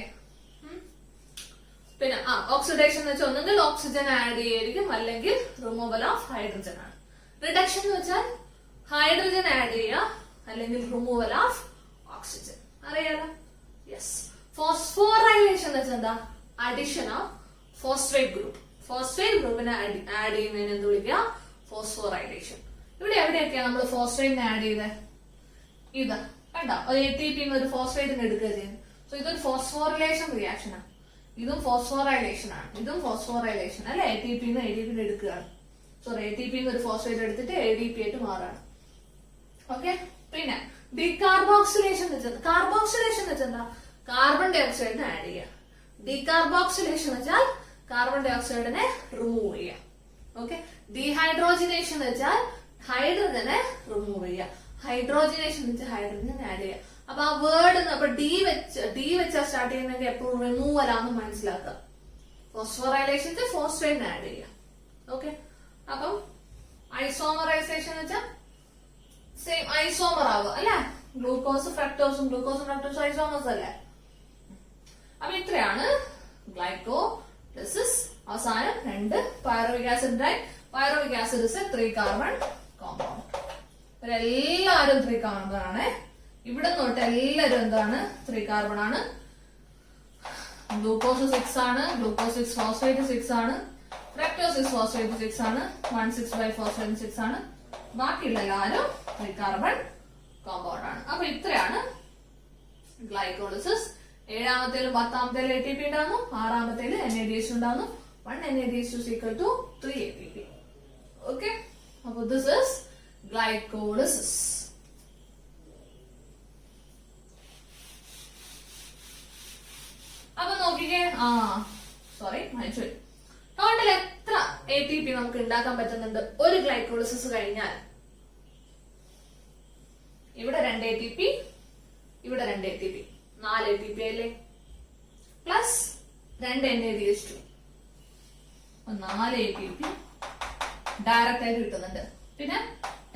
പിന്നെ ഓക്സിഡേഷൻ എന്ന് വെച്ചാൽ ഒന്നുകിൽ ഓക്സിജൻ ആഡ് ചെയ്യായിരിക്കും, അല്ലെങ്കിൽ റിമൂവൽ ഓഫ് ഹൈഡ്രജൻ ആണ്. റിഡക്ഷൻ എന്ന് വെച്ചാൽ ഹൈഡ്രജൻ ആഡ് ചെയ്യുക, അല്ലെങ്കിൽ റിമൂവൽ ഓഫ് ഓക്സിജൻ. അറിയാലോ? യെസ്. ഫോസ്ഫോറൈലേഷൻ എന്ന് വെച്ചാൽ എന്താ? Addition of phosphate group. Phosphate ഗ്രൂപ്പിനെ ആഡ് ചെയ്യുന്നതിന് എന്ത് വിളിക്കുക? ഫോസ്ഫോറൈലേഷൻ. ഇവിടെ എവിടെയൊക്കെയാണ് നമ്മൾ ഫോസ്ഫേറ്റിനെ ആഡ് ചെയ്തത്? ഇത് കണ്ടോ? ഒരു ATP ഒരു ഫോസ്ഫേറ്റിന് എടുക്കുക ചെയ്യുന്നത്. സോ ഇതൊരു ഫോസ്ഫോറിലേഷൻ റിയാക്ഷൻ ആണ്. ഇതും ഫോസ്ഫോറൈലേഷൻ ആണ്, ഇതും ഫോസ്ഫോറൈലേഷൻ അല്ലെ? ATP ADP എടുക്കുകയാണ്. സോ ATP ഒരു ഫോസ്ഫേറ്റ് എടുത്തിട്ട് ADP ആയിട്ട് മാറാണ്. ഓക്കെ. പിന്നെ ഡീകാർബോക്സിലേഷൻ എന്ന് വെച്ചാൽ എന്താ? കാർബൺ ഡൈ ഓക്സൈഡിനെ ആഡ് ചെയ്യുക. ഡീകാർബോക്സിലേഷൻ എന്ന് വെച്ചാൽ കാർബൺ ഡൈ ഓക്സൈഡിനെ റിമൂവ് ചെയ്യുക. ഓക്കെ. ഡീഹൈഡ്രോജിനേഷൻ എന്ന് വെച്ചാൽ ഹൈഡ്രജനെ റിമൂവ് ചെയ്യുക. ഹൈഡ്രോജിനേഷൻ എന്ന് വെച്ചാൽ ഹൈഡ്രജനെ ആഡ് ചെയ്യുക. അപ്പൊ ആ വേർഡ് അപ്പൊ ഡി വെച്ചാ സ്റ്റാർട്ട് ചെയ്യുന്നെങ്കിൽ എപ്പോഴും റിമൂവൽ ആണെന്ന് മനസ്സിലാക്കുക. ഫോസ്ഫോറൈലേഷൻ ഫോസ്ഫേറ്റിനെ ആഡ് ചെയ്യുക. ഓക്കെ. അപ്പം ഐസോമറൈസേഷൻ എന്ന് വെച്ചാൽ സെയിം ഐസോമർ ആവുക അല്ലെ? ഗ്ലൂക്കോസും ഫ്രക്ടോസും ഐസോമേഴ്സ് അല്ലേ? അപ്പൊ ഇത്രയാണ് ഗ്ലൈക്കോളിസിസ്. അവസാനം 2 പൈറുവിക് ആസിഡ് ഉണ്ടായി. Pyruvic acid is 3 carbon compound. ഇവരെല്ലാവരും 3 കാർബൺ ആണ്. ഇവിടെ തൊട്ട് എല്ലാവരും എന്താണ്? 3 കാർബൺ ആണ്. ഗ്ലൂക്കോസ് 6 ആണ്, ഗ്ലൂക്കോസ് 6 ഫോസ്ഫേറ്റ് 6 ആണ്, ഫ്രക്ടോസ് 6 ഫോസ്ഫേറ്റ് 6 ആണ്, 1,6-ബൈഫോസ്ഫേറ്റ് 6 ആണ്. ബാക്കിയുള്ള എല്ലാവരും 3 കാർബൺ കോമ്പൗണ്ട് ആണ്. അപ്പൊ ഇത്രയാണ് ഗ്ലൈക്കോളിസിസ്. 7ാമത്തേലും 10ാമത്തേലും ATP ഉണ്ടാകുന്നു, 6ാമത്തേലും NADH ഉണ്ടാകുന്നു. 1 NADH2 is equal to 3 ATP. Okay. അപ്പൊ this is glycolysis. അപ്പൊ നോക്കിക്കേ, സോറി മനസ്സിലായി. ടോട്ടൽ എത്ര ATP നമുക്ക് ഉണ്ടാക്കാൻ പറ്റുന്നുണ്ട് ഒരു ഗ്ലൈക്കോളിസിസ് കഴിഞ്ഞാൽ? ഇവിടെ 2 ATP, ഇവിടെ 2 ATP, 4 ATP അല്ലേ? പ്ലസ് 2 NADH2, 4 ATP ഡയറക്റ്റ് ആയിട്ട് കിട്ടുന്നുണ്ട്. പിന്നെ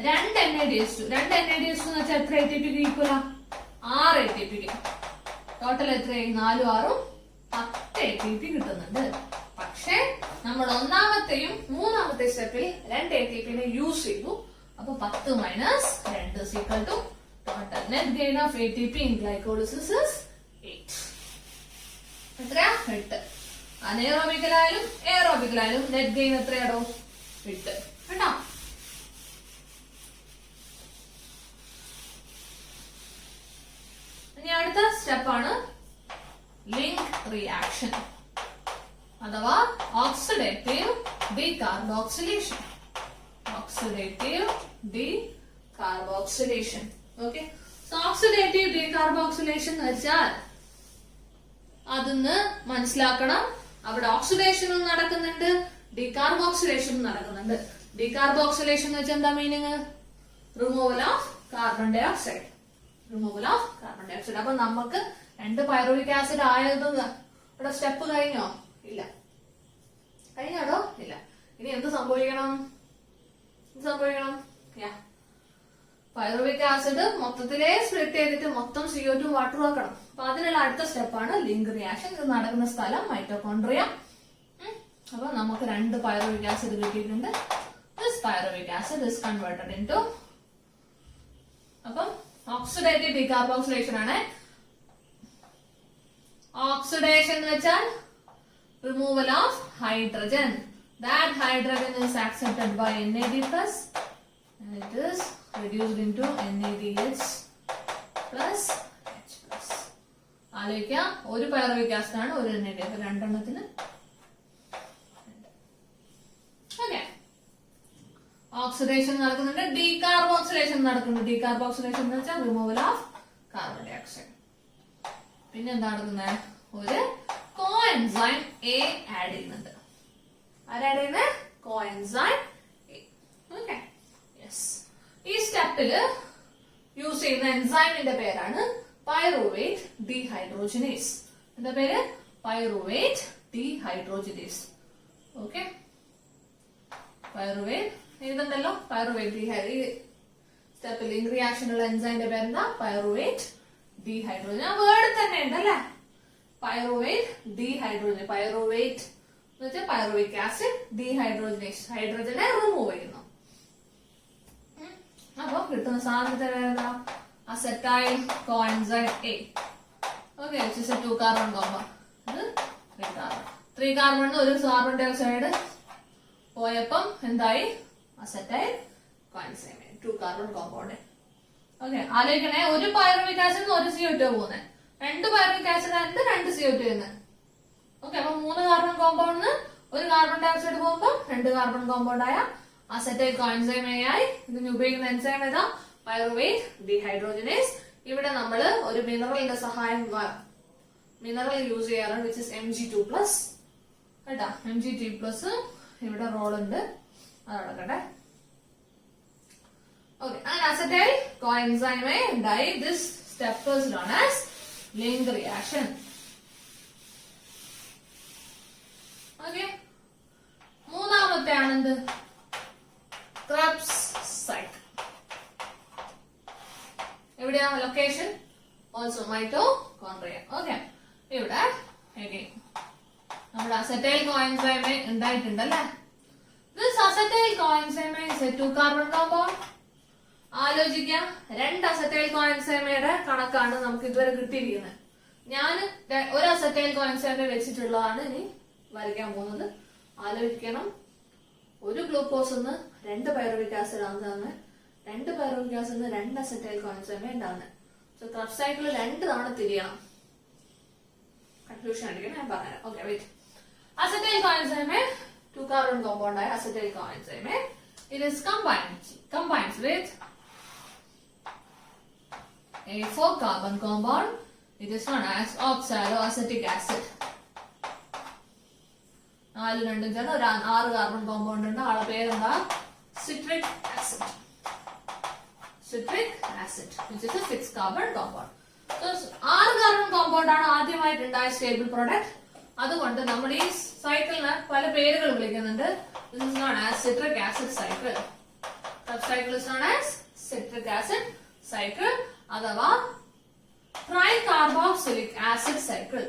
2 NADH2 എന്ന് വെച്ചാൽ എത്ര ATP ഈക്വലാ? 6 ATP. ടോട്ടൽ എത്രയായി? 4 6 10 ATP കിട്ടുന്നുണ്ട്. പക്ഷെ നമ്മൾ 1ാമത്തെയും 3ാമത്തെ സ്റ്റെപ്പിൽ 2 ATP യൂസ് ചെയ്തു. അപ്പൊ 10 minus 2 is equal to total net gain of ATP in glycolysis is 8. എത്രയാ? 8. അനേറോബിക്കലായാലും എയറോബിക്കലായാലും നെറ്റ് ഗെയിൻ എത്രയാണോ? 8. കേട്ടോ? ഇനി അടുത്ത സ്റ്റെപ്പാണ് ലിങ്ക് റിയാക്ഷൻ അഥവാ oxidative decarboxylation. Oxidative decarboxylation. Okay. Oxidative decarboxylation എന്ന് വെച്ചാൽ അതൊന്ന് മനസ്സിലാക്കണം. അവിടെ ഓക്സിഡേഷനും നടക്കുന്നുണ്ട്, ഡീകാർബോക്സിലേഷനും നടക്കുന്നുണ്ട്. ഡീകാർബോക്സിലേഷൻ എന്ന് വെച്ചാൽ എന്താ meaning? Removal of carbon dye oxide. Removal of carbon dye oxide. അപ്പൊ നമുക്ക് 2 പൈറുവിക് ആസിഡ് ആയത് ഇവിടെ സ്റ്റെപ്പ് കഴിഞ്ഞോ? ഇല്ല. കഴിഞ്ഞാടോ? ഇല്ല. ഇനി എന്ത് സംഭവിക്കണം? പൈറുവിക് ആസിഡ് മൊത്തത്തിലേ സ്പ്ലിറ്റ് ചെയ്തിട്ട് മൊത്തം CO2 വാട്ടർ ആക്കണം. അപ്പൊ അതിനുള്ള അടുത്ത സ്റ്റെപ്പാണ് ലിങ്ക് റിയാക്ഷൻ. ഇത് നടക്കുന്ന സ്ഥലം മൈറ്റോകോൺഡ്രിയ. അപ്പൊ നമുക്ക് 2 പൈറുവിക് ആസിഡ് കിട്ടിയിട്ടുണ്ട്. This pyruvic acid is converted into അപ്പം ഓക്സിഡേറ്റീവ് ഡീകാർബോക്സിലേഷൻ ആണ്. ഓക്സിഡേഷൻ എന്ന് വെച്ചാൽ removal of hydrogen. That hydrogen is accepted by NAD plus and it is reduced into NADH plus H plus. ആലോചിക്കുക, ഒരു pyruvic acid ആണ്, ഒരു NAD. അപ്പൊ രണ്ടെണ്ണത്തിന് ഓക്കെ. ഓക്സിഡേഷൻ നടക്കുന്നുണ്ട്, ഡീകാർബോക്സിലേഷൻ നടക്കുന്നുണ്ട്. ഡീകാർബോക്സിലേഷൻ എന്ന് വെച്ചാൽ removal of carbon dye oxide. പിന്നെ എന്താ നടക്കുന്നത്? ഒരു കോഎൻസൈം എ ആഡ് ചെയ്യുന്നുണ്ട്. ആരാഡ് ചെയ്യുന്നത്? Coenzyme A. Okay, yes. ഈ സ്റ്റെപ്പില് യൂസ് ചെയ്യുന്ന എൻസൈമിന്റെ പേരാണ് പൈറുവേറ്റ് ഡീഹൈഡ്രോജനേസ്. എന്താ പേര്? Pyruvate dehydrogenase. ഓക്കെ, പൈറുവേറ്റ് എഴുതണ്ടല്ലോ. പൈറുവേറ്റ് ഡീഹൈഡ്രോ ഈ സ്റ്റെപ്പിൽ ലിങ്ക് റിയാക്ഷനുള്ള എൻസൈമിന്റെ പേരെന്താ? Pyruvate dehydrogen. ആ വേർഡ് തന്നെ ഉണ്ടല്ലേ, പൈറുവേറ്റ് ഡീഹൈഡ്രോജൻ. പൈറുവേറ്റ് എന്ന് വെച്ചാൽ പൈറുവിക് ആസിഡ്, ഡീഹൈഡ്രോജനേഷൻ ഹൈഡ്രജനെ റിമൂവ് ചെയ്യുന്നു. അപ്പൊ കിട്ടുന്ന സാധനത്തിന്റെ പേരെന്താ? Acetyl coenzyme A. Okay, which is a 2 carbon compound. ഇത് 3 കാർബൺ. 3 കാർബൺ ഒരു കാർബൺ ഡൈ ഓക്സൈഡ് പോയപ്പം എന്തായി? Acetyl coenzyme A, 2 carbon compound. Okay, ആലോചിക്കണേ, ഒരു പൈറുവിക് ആസിഡ് ഒരു CO2 പോകുന്നത്, 2 പൈറുവിക് ആസിഡ് ആയിട്ട് 2 CO2 ചെയ്യുന്നത്. ഓക്കെ, അപ്പൊ 3 കാർബൺ കോമ്പൗണ്ടിന് ഒരു കാർബൺ ഡൈ ഓക്സൈഡ് പോകുമ്പോൾ 2 കാർബൺ കോമ്പൗണ്ട് ആയ അസറ്റൈൽ കോഎൻസൈം എ ആയി. ഇതിന് ഉപയോഗിക്കുന്ന എൻസൈം ഏതാ? Pyruvate dehydrogenase. ഇവിടെ നമ്മൾ ഒരു മിനറലിന്റെ സഹായം മിനറൽ യൂസ് ചെയ്യാറുണ്ട്, വിച്ച് ഇസ് Mg2+. കേട്ടാ, Mg2+ ഇവിടെ റോൾ ഉണ്ട്, അത് നടക്കട്ടെ. ഓക്കെ, അങ്ങനെ അസറ്റൈൽ കോഎൻസൈം എ ഉണ്ടായി. This step is known as link reaction. Okay, മൂന്നാമത്തെ ആണെന്ത്? Krebs cycle. എവിടെയാ ലൊക്കേഷൻ? Also mitochondria. ഓക്കെ, ഇവിടെ നമ്മുടെ അസറ്റൈൽ കോഎൻസൈം എ ഉണ്ടായിട്ടുണ്ടല്ലേ. This acetyl coenzyme A is a 2 carbon compound. ആലോചിക്കാം, 2 അസറ്റൈൽ കോഎൻസൈം എയുടെ കണക്കാണ് നമുക്ക് ഇതുവരെ കിട്ടിയിരിക്കുന്നത്. ഞാൻ ഒരു അസറ്റൈൽ കോഎൻസൈം എ വെച്ചിട്ടുള്ളതാണ് ഇനി വരയ്ക്കാൻ പോകുന്നത്. ആലോചിക്കണം, ഒരു ഗ്ലൂക്കോസ് 2 പൈറുവിക് ആസിഡ് ആകുന്നതാണ്, 2 പൈറുവിക് ആസിഡ് 2 അസറ്റൈൽ കോഎൻസൈം ഉണ്ടാകുന്നത്. സോ ക്രബ്സ് സൈക്കിൾ 2 തവണ തിരിയണം. കൺഫ്യൂഷൻ അടിക്കണം, ഞാൻ പറഞ്ഞുതരാം. Okay, wait. Acetyl coenzyme 2 carbon compound ആയ acetyl coenzyme it is combines with a 4 carbon compound. It is known as oxaloacetic acid. 4 2 ചേർന്ന് ഒരു 6 കാർബൺ കോമ്പൗണ്ട് ഉണ്ട്. ആളെ പേരെന്താ? citric acid. Citric acid, which is a 6 carbon compound. So 6 carbon compound ആണ് ആദ്യമായിട്ടുണ്ടായ stable product. അതുകൊണ്ട് നമ്മൾ ഈ സൈക്കിളിന് പല പേരുകൾ വിളിക്കുന്നുണ്ട്. This is known as citric acid cycle. Krebs cycle is known as citric acid cycle അഥവാ tricarboxylic acid cycle.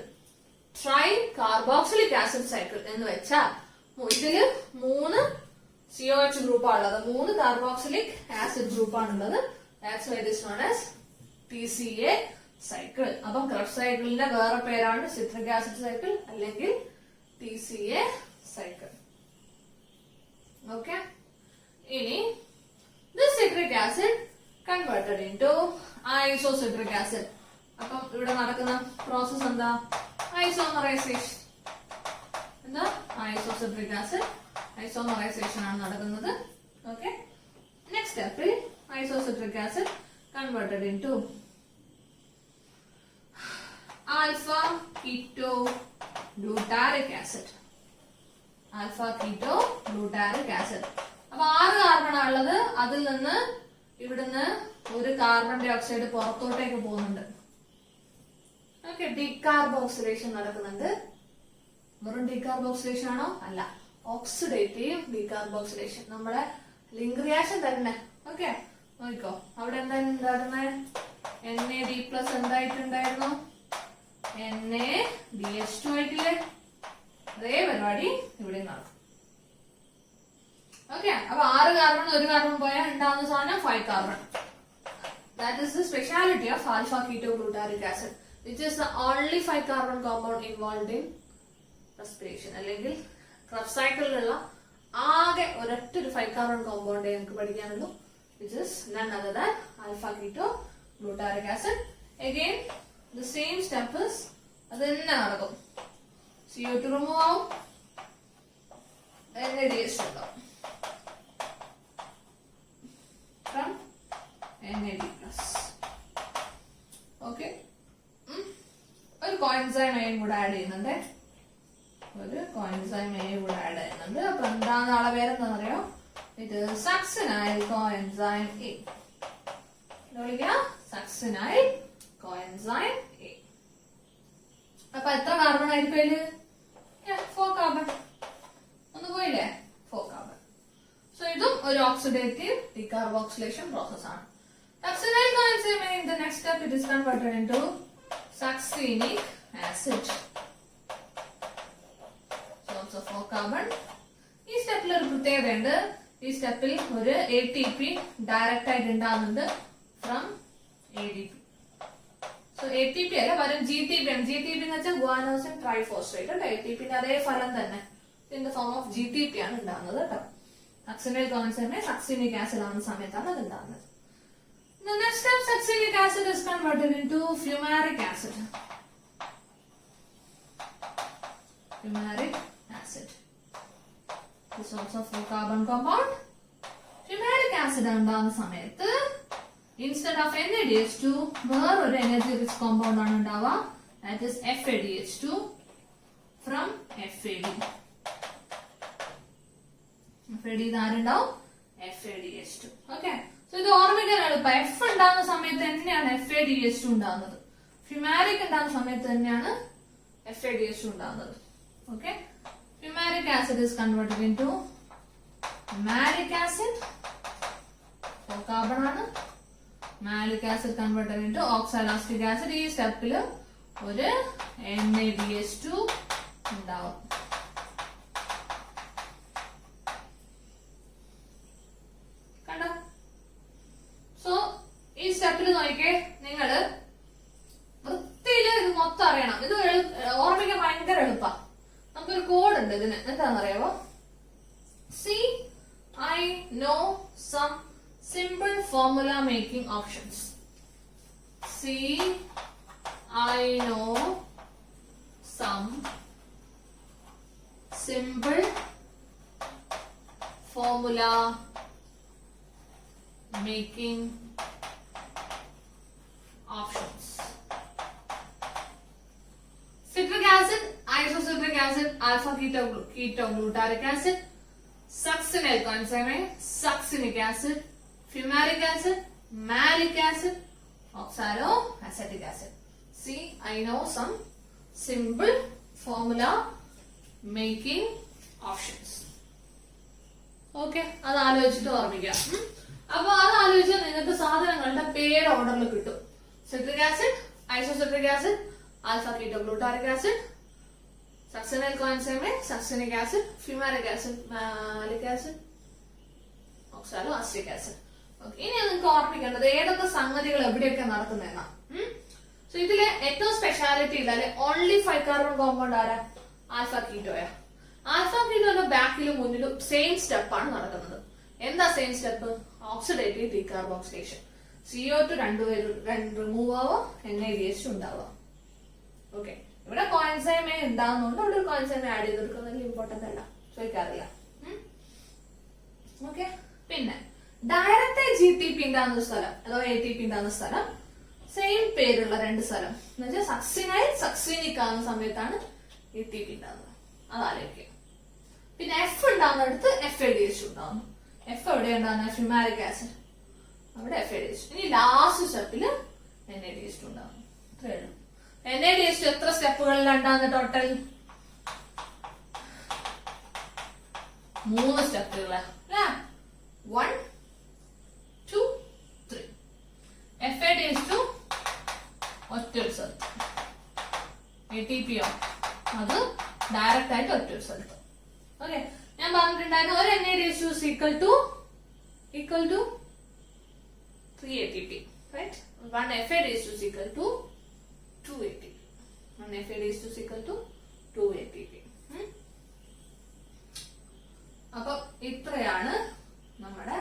Tricarboxylic acid cycle എന്ന് വെച്ചാൽ ഇതില് 3 COH ഗ്രൂപ്പാണുള്ളത്, 3 കാർബോക്സിലിക് ആസിഡ് ഗ്രൂപ്പാണുള്ളത്. That's why it is known as TCA cycle. അപ്പം Krebs സൈക്കിളിന്റെ വേറെ പേരാണ് സിട്രിക് ആസിഡ് സൈക്കിൾ അല്ലെങ്കിൽ TCA cycle. Okay, ini this citric acid converted into isocitric acid. അപ്പം ഇവിടെ നടക്കുന്ന പ്രോസസ് എന്താ? ഐസോമറൈസേഷൻ. എന്താ? ഐസോസിട്രിക് ആസിഡ് ഐസോമറൈസേഷൻ ആണ് നടക്കുന്നത്. ഓക്കെ, നെക്സ്റ്റ് സ്റ്റെപ്പിൽ isocitric acid converted into alpha ketoglutaric acid. Alpha ketoglutaric acid. അപ്പൊ 6 കാർബൺ ഉള്ളത്, അതിൽ നിന്ന് ഇവിടുന്ന് ഒരു കാർബൺ ഡൈ ഓക്സൈഡ് പുറത്തോട്ടേക്ക് പോകുന്നുണ്ട്. ഓക്കെ, ഡീകാർബോക്സിലേഷൻ നടക്കുന്നുണ്ട്. വെറും ഡീകാർബോക്സിലേഷൻ ആണോ? അല്ല, ഓക്സിഡേറ്റീവ് ഡീകാർബോക്സിലേഷൻ. നമ്മളെ ലിങ്ക് റിയാക്ഷൻ തന്നെ. ഓക്കെ, നോക്കിക്കോ, അവിടെ എന്താ ഉണ്ടായിരുന്നത്? NAD+ എന്തായിട്ടുണ്ടായിരുന്നു? NADH2 ആയിട്ടില്ലേ? അതേ പരിപാടി ഇവിടെ നടക്കും. ഓക്കെ, അപ്പൊ 6 കാർബൺ ഒരു കാർബൺ പോയാൽ ഉണ്ടാകുന്ന സാധനം 5 carbon. That is the speciality of alpha ketoglutaric acid, which is the only 5 carbon compound involved in respiration. അല്ലെങ്കിൽ ക്രബ് സൈക്കിളിലുള്ള ആകെ ഒരൊറ്റൊരു 5 കാർബൺ കോമ്പൗണ്ട് നമുക്ക് പഠിക്കാനുള്ളൂ, which is none other than alpha ketoglutaric acid. Again, the same step is അത് തന്നെ നടക്കും. CO2 remove ആവും, NADH ഉണ്ടാവും from NAD+. ഓക്കെ, ഒരു കോഎൻസൈം A കൂടെ ആഡ് ചെയ്യുന്നുണ്ട്. അപ്പൊ എന്താണ് ആളെ പേരെന്താണെന്ന് അറിയോ? ഇത് succinyl coenzyme A. Succinyl coenzyme A. അപ്പൊ എത്ര കാർബൺ ആയിരിക്കും അതില്? 4 കാർബൺ. ഒന്ന് പോയില്ലേ? 4 കാർബൺ. സോ ഇതും ഒരു ഓക്സിഡേറ്റീവ് ഡീകാർബോക്സിലേഷൻ പ്രോസസ് ആണ്. Succinyl coenzyme A, in the next step it is converted into succinic acid. So also 4 carbon. ഈ സ്റ്റെപ്പിൽ ഒരു പ്രത്യേകത ഉണ്ട്. ഈ സ്റ്റെപ്പിൽ ഒരു ATP ഡയറക്റ്റ് ആയിട്ട് ഉണ്ടാകുന്നുണ്ട് ഫ്രം ADP. സോ ATP അല്ല, പകരം GTP ആണ്. GTP എന്ന് വെച്ചാൽ ഗുവാനോസിൻ ട്രൈഫോസ്ഫേറ്റ്. ATPന്റെ അതേ ഫലം തന്നെ in the form of GTP ആണ് ഉണ്ടാകുന്നത് കേട്ടോ. സക്സിനൈൽ കോഎൻസൈം സക്സിനിക് ആസിഡ് ആവുന്ന സമയത്താണ് അത് ഉണ്ടാകുന്നത്. The next step, succinic acid is converted into fumaric acid. Fumaric acid. This is also 4 carbon compound. Fumaric acid ഉണ്ടാകുന്ന സമയത്ത് instead of NADH2 വേറൊരു energy rich compound ആണ് ഉണ്ടാവുക. That is FADH2 from FAD. FAD ആരുണ്ടാവും? FADH2. Okay. So ഇത് ഓർമ്മിക്കാൻ എളുപ്പം. F ഉണ്ടാകുന്ന സമയത്ത് തന്നെയാണ് FADH2 ഉണ്ടാകുന്നത്. ഫ്യൂമാരിക് ഉണ്ടാകുന്ന സമയത്ത് തന്നെയാണ് FADH2 ഉണ്ടാകുന്നത്. Okay, fumaric acid is converted into malic acid. 4 carbon ആണ്. Malic acid converted into oxaloacetic acid. ഈ സ്റ്റെപ്പിൽ ഒരു NADH2 ഉണ്ടാവും. സോ ഈ സ്റ്റെപ്പിൽ നോക്കിയേ, നിങ്ങള് വൃത്തിയില് ഇത് മൊത്തം അറിയണം. ഇത് ഓർമ്മിക്കാൻ ഭയങ്കര എളുപ്പ. നമുക്കൊരു കോഡ് ഉണ്ട് ഇതിന്. എന്താണെന്നറിയാവോ? I know some simple formula making options. I know some simple formula making options. Citric acid, isocitric acid, alpha ketoglutaric acid, succinyl coenzyme A, succinic acid, fumaric acid, malic acid, oxaloacetic acid. I know some simple formula making options. Okay, അത് ആലോചിച്ചിട്ട് ഓർമ്മിക്കാം. അപ്പൊ അത് ആലോചിച്ചാൽ നിങ്ങൾക്ക് സാധനങ്ങളുടെ പേര് ഓർഡറിൽ കിട്ടും. Citric acid, isocitric acid, alpha ketoglutaric acid, succinyl coenzyme A, succinic acid, fumaric acid, malic acid, oxaloacetic acid. Okay, ഇനി നിങ്ങൾക്ക് ഓർമ്മിക്കേണ്ടത് ഏതൊക്കെ സംഗതികൾ എവിടെയൊക്കെ നടക്കുന്നതെന്നാ. സോ ഇതിലെ ഏറ്റവും സ്പെഷ്യാലിറ്റി ഇല്ലാതെ ഓൺലി 5 കാർബൺ കോമ്പൗണ്ട് ആരാ? ആൽഫ കീറ്റോയാ. ആൽഫ കീറ്റോയുടെ ബാക്കിലും മുന്നിലും സെയിം സ്റ്റെപ്പാണ് നടക്കുന്നത്. എന്താ same step? Oxidative decarboxylation. CO2 remove ആവുക, NADH ഉണ്ടാവുക. ഓക്കെ, ഇവിടെ കോഎൻസൈം A ഉണ്ടാകുന്നുണ്ട്. ഇവിടെ ഒരു കോഎൻസൈം ആഡ് ചെയ്ത് കൊടുക്കുന്നതിൽ ഇമ്പോർട്ടന്റ് അല്ല, ചോദിക്കാറില്ല. ഓക്കെ, പിന്നെ ഡയറക്റ്റ് GTP ഉണ്ടാകുന്ന സ്ഥലം അതോ ATP ഉണ്ടാകുന്ന സ്ഥലം സെയിം പേരുള്ള 2 സ്ഥലം എന്ന് വെച്ചാൽ സക്സിനൈൽ സക്സിനിക് ആകുന്ന സമയത്താണ് ATP ഉണ്ടാകുന്നത്. അതാലോചിക്കുക. പിന്നെ F ഉണ്ടാകുന്നിടത്ത് FADH ഉണ്ടാകുന്നു. F എവിടെ ഉണ്ടാകുന്ന? ഫ്യൂമാരിക് ആസിഡ്. അവിടെ FAD2. ഇനി ലാസ്റ്റ് സ്റ്റെപ്പില് NADH2 ഉണ്ടാവും. ഇത്രയേ ഉള്ളൂ. NADH2 എത്ര സ്റ്റെപ്പുകളിലുണ്ടാകുന്ന ടോട്ടൽ? 3 സ്റ്റെപ്പുകള് അല്ലേ? 1, 2, 3. FADH2 ഒറ്റൊരു സ്ഥലത്ത്, ATPയോ അത് ഡയറക്റ്റ് ആയിട്ട് ഒറ്റൊരു സ്ഥലത്ത്. ഓക്കെ, ഞാൻ പറഞ്ഞിട്ടുണ്ടായിരുന്നു ഒരു NADH2 is equal to 3 ATP, right? 1 FADH2 is equal to 2 ATP. 1 FADH2 is equal to 2 ATP. അപ്പൊ ഇത്രയാണ് നമ്മുടെ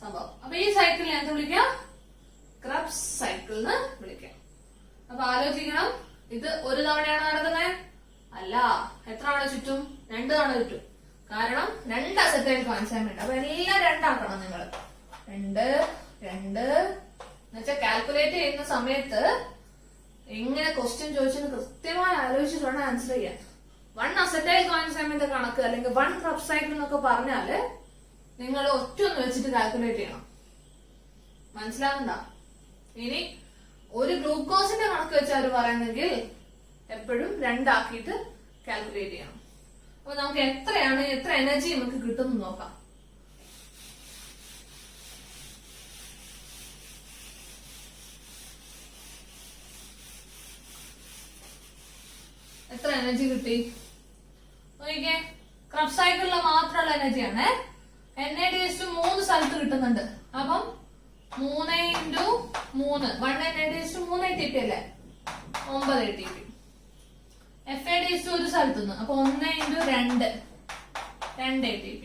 സംഭവം. അപ്പൊ ഈ സൈക്കിളിനെ എന്ത് വിളിക്കാം? ക്രബ്സ് സൈക്കിൾ എന്ന് വിളിക്കാം. അപ്പൊ ആലോചിക്കണം, ഇത് ഒരു തവണയാണ് നടക്കുന്നത്? അല്ല, എത്ര തവണ ചുറ്റും? 2 തവണ ചുറ്റും. കാരണം 2 അസറ്റൈൽ കോൺസൈൻമെന്റ്. അപ്പൊ എല്ലാം 2 ആക്കണം നിങ്ങൾ. 2 എന്നുവെച്ചാൽ കാൽക്കുലേറ്റ് ചെയ്യുന്ന സമയത്ത് എങ്ങനെ ക്വസ്റ്റ്യൻ ചോദിച്ചെന്ന് കൃത്യമായി ആലോചിച്ചിട്ട് വേണം ആൻസർ ചെയ്യാൻ. 1 അസറ്റൈൽ കോൺസൈൻമെന്റ് കണക്ക് അല്ലെങ്കിൽ 1 ക്രബ്സ് സൈക്കിൾ എന്നൊക്കെ പറഞ്ഞാല് നിങ്ങൾ ഒറ്റൊന്ന് വെച്ചിട്ട് കാൽക്കുലേറ്റ് ചെയ്യണം. മനസ്സിലാകുന്ന? ഇനി ഒരു ഗ്ലൂക്കോസിന്റെ കണക്ക് വെച്ച് അവർ പറയുന്നെങ്കിൽ എപ്പോഴും 2 ആക്കിയിട്ട് കാൽക്കുലേറ്റ് ചെയ്യണം. അപ്പൊ നമുക്ക് എത്ര എനർജി നമുക്ക് കിട്ടുമെന്ന് നോക്കാം. എത്ര എനർജി കിട്ടി നോക്കിക്കേ. ക്രബ്സ് സൈക്കിളിലെ മാത്രമുള്ള എനർജിയാണ്. NADH2 3 സ്ഥലത്ത് കിട്ടുന്നുണ്ട്. അപ്പം 3 × 3 1 NADH2 3 ATP അല്ലേ? 9 ATP. FADH2 ഒരു സ്ഥലത്തുനിന്ന്, അപ്പൊ 1 × 2 ATP.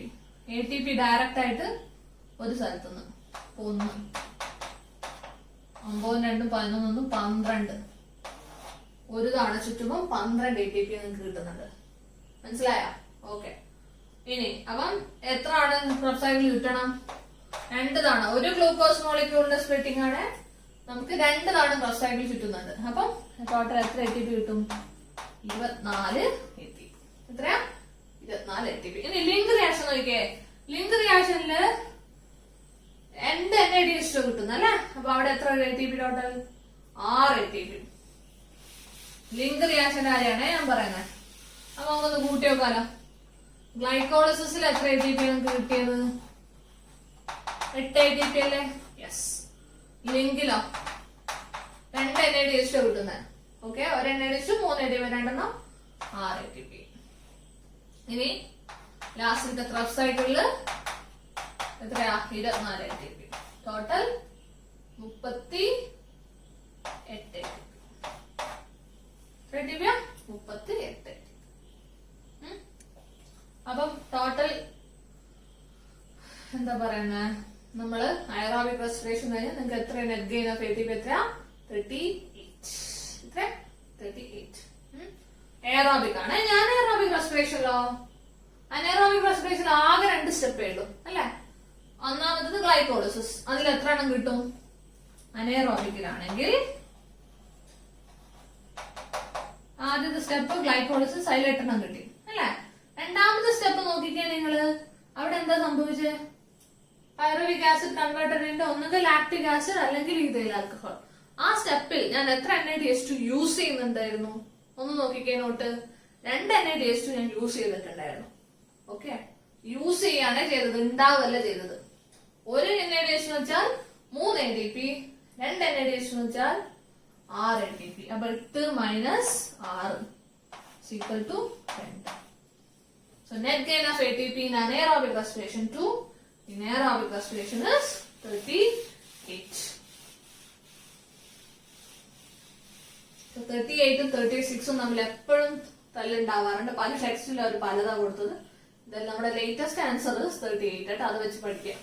ATP ഡയറക്റ്റ് ആയിട്ട് ഒരു സ്ഥലത്തുനിന്ന് 1 9 2 11 12. ഒരു തവണ ചുറ്റുമ്പോൾ 12 ATP നിങ്ങൾക്ക് കിട്ടുന്നുണ്ട്. മനസ്സിലായോ? ഓക്കെ. ഇനി അപ്പം എത്ര ആണ് ക്രബ്സ് സൈക്കിൾ കിട്ടണം? 2 തവണ. ഒരു ഗ്ലൂക്കോസ് മോളിക്യൂളിന്റെ സ്പ്ലിറ്റിംഗ് ആണ്, നമുക്ക് 2 തവണ ക്രബ്സ് സൈക്കിൾ ചുറ്റുന്നുണ്ട്. അപ്പം ടോട്ടൽ എത്ര ATP കിട്ടും? 24 ATP. എത്രയാ? 24 ATP. ഇനി ലിങ്ക് റിയാക്ഷൻ നോക്കിയേ. ലിങ്ക് റിയാക്ഷനില് 2 NADH2 കിട്ടുന്നു അല്ലെ? അപ്പൊ അവിടെ എത്ര ATP total? 6 ATP. Link reaction കാര്യമാണ് ഞാൻ പറയുന്നത്. അപ്പൊ നമുക്കൊന്ന് കൂട്ടി നോക്കാലോ. ഗ്ലൈക്കോളിസിസിൽ എത്ര ATP നമുക്ക് കിട്ടിയത്? 8 ATP അല്ലേ? യെസ്. ലിങ്കിലോ 2 NADH2 കിട്ടുന്നത്. ഓക്കെ, ഒരു NADH2 3 ATP, 2 6 ATP. ഇനി ലാസ്റ്റിലത്തെ ക്രബ്സ് സൈക്കിളില് എത്രയാ? 24 ATP. Total 38 ATP. 38. അപ്പം ടോട്ടൽ എന്താ പറയുന്നത്? നമ്മള് അയറോബിക് റെസ്പിറേഷൻ കഴിഞ്ഞാൽ നിങ്ങൾക്ക് എത്ര നെറ്റ് ഗെയിൻ ഓഫ് ATP എത്രയാ? 38. എയറോബിക് ആണ്. ഞാൻ എയറോബിക് റെസ്പിറേഷനിലോ അനേറോബിക് റെസ്പിറേഷൻ ആകെ 2 സ്റ്റെപ്പേ ഉള്ളൂ അല്ലെ? ഒന്നാമത്തത് ഗ്ലൈക്കോളിസിസ്. അതിൽ എത്ര എണ്ണം കിട്ടും? അനേറോബിക്കിലാണെങ്കിൽ ആദ്യത്തെ സ്റ്റെപ്പ് ഗ്ലൈക്കോളിസിസ്, അതിൽ 8 എണ്ണം കിട്ടി അല്ലെ? രണ്ടാമത്തെ സ്റ്റെപ്പ് നോക്കിക്കേ നിങ്ങള്. അവിടെ എന്താ സംഭവിച്ചത്? പൈറുവിക് ആസിഡ് കൺവേർട്ടറിന്റെ ഒന്നുകിൽ ലാക്ടിക് ആസിഡ് അല്ലെങ്കിൽ ഈഥൈൽ ആൽക്കഹോൾ. ആ സ്റ്റെപ്പിൽ ഞാൻ എത്ര NADH2 യൂസ് ചെയ്യുന്നുണ്ടായിരുന്നു? ഒന്ന് നോക്കിക്കേ നോട്ട്. 2 NADH2 ഞാൻ യൂസ് ചെയ്തിട്ടുണ്ടായിരുന്നു. ഓക്കെ, യൂസ് ചെയ്യാണ് ചെയ്തത്, ഉണ്ടാവല്ല ചെയ്തത്. ഒരു NADH എന്ന് വെച്ചാൽ 3 ATP, 2 NADH എന്ന് വെച്ചാൽ 6 ATP. അപ്പൊ 8 - 6 = 2. So net gain of ATP in anaerobic respiration 2, in aerobic respiration is 38. So 38 ഉം 36 ഉം നമ്മൾ എപ്പോഴും തല്ലുണ്ടാവാറുണ്ട്. പല ടെക്സ്റ്റിലും അവർ പലതാ കൊടുത്തത്. ഇതെല്ലാം നമ്മുടെ ലേറ്റസ്റ്റ് ആൻസർ 38 ആയിട്ട് അത് വെച്ച് പഠിക്കാം.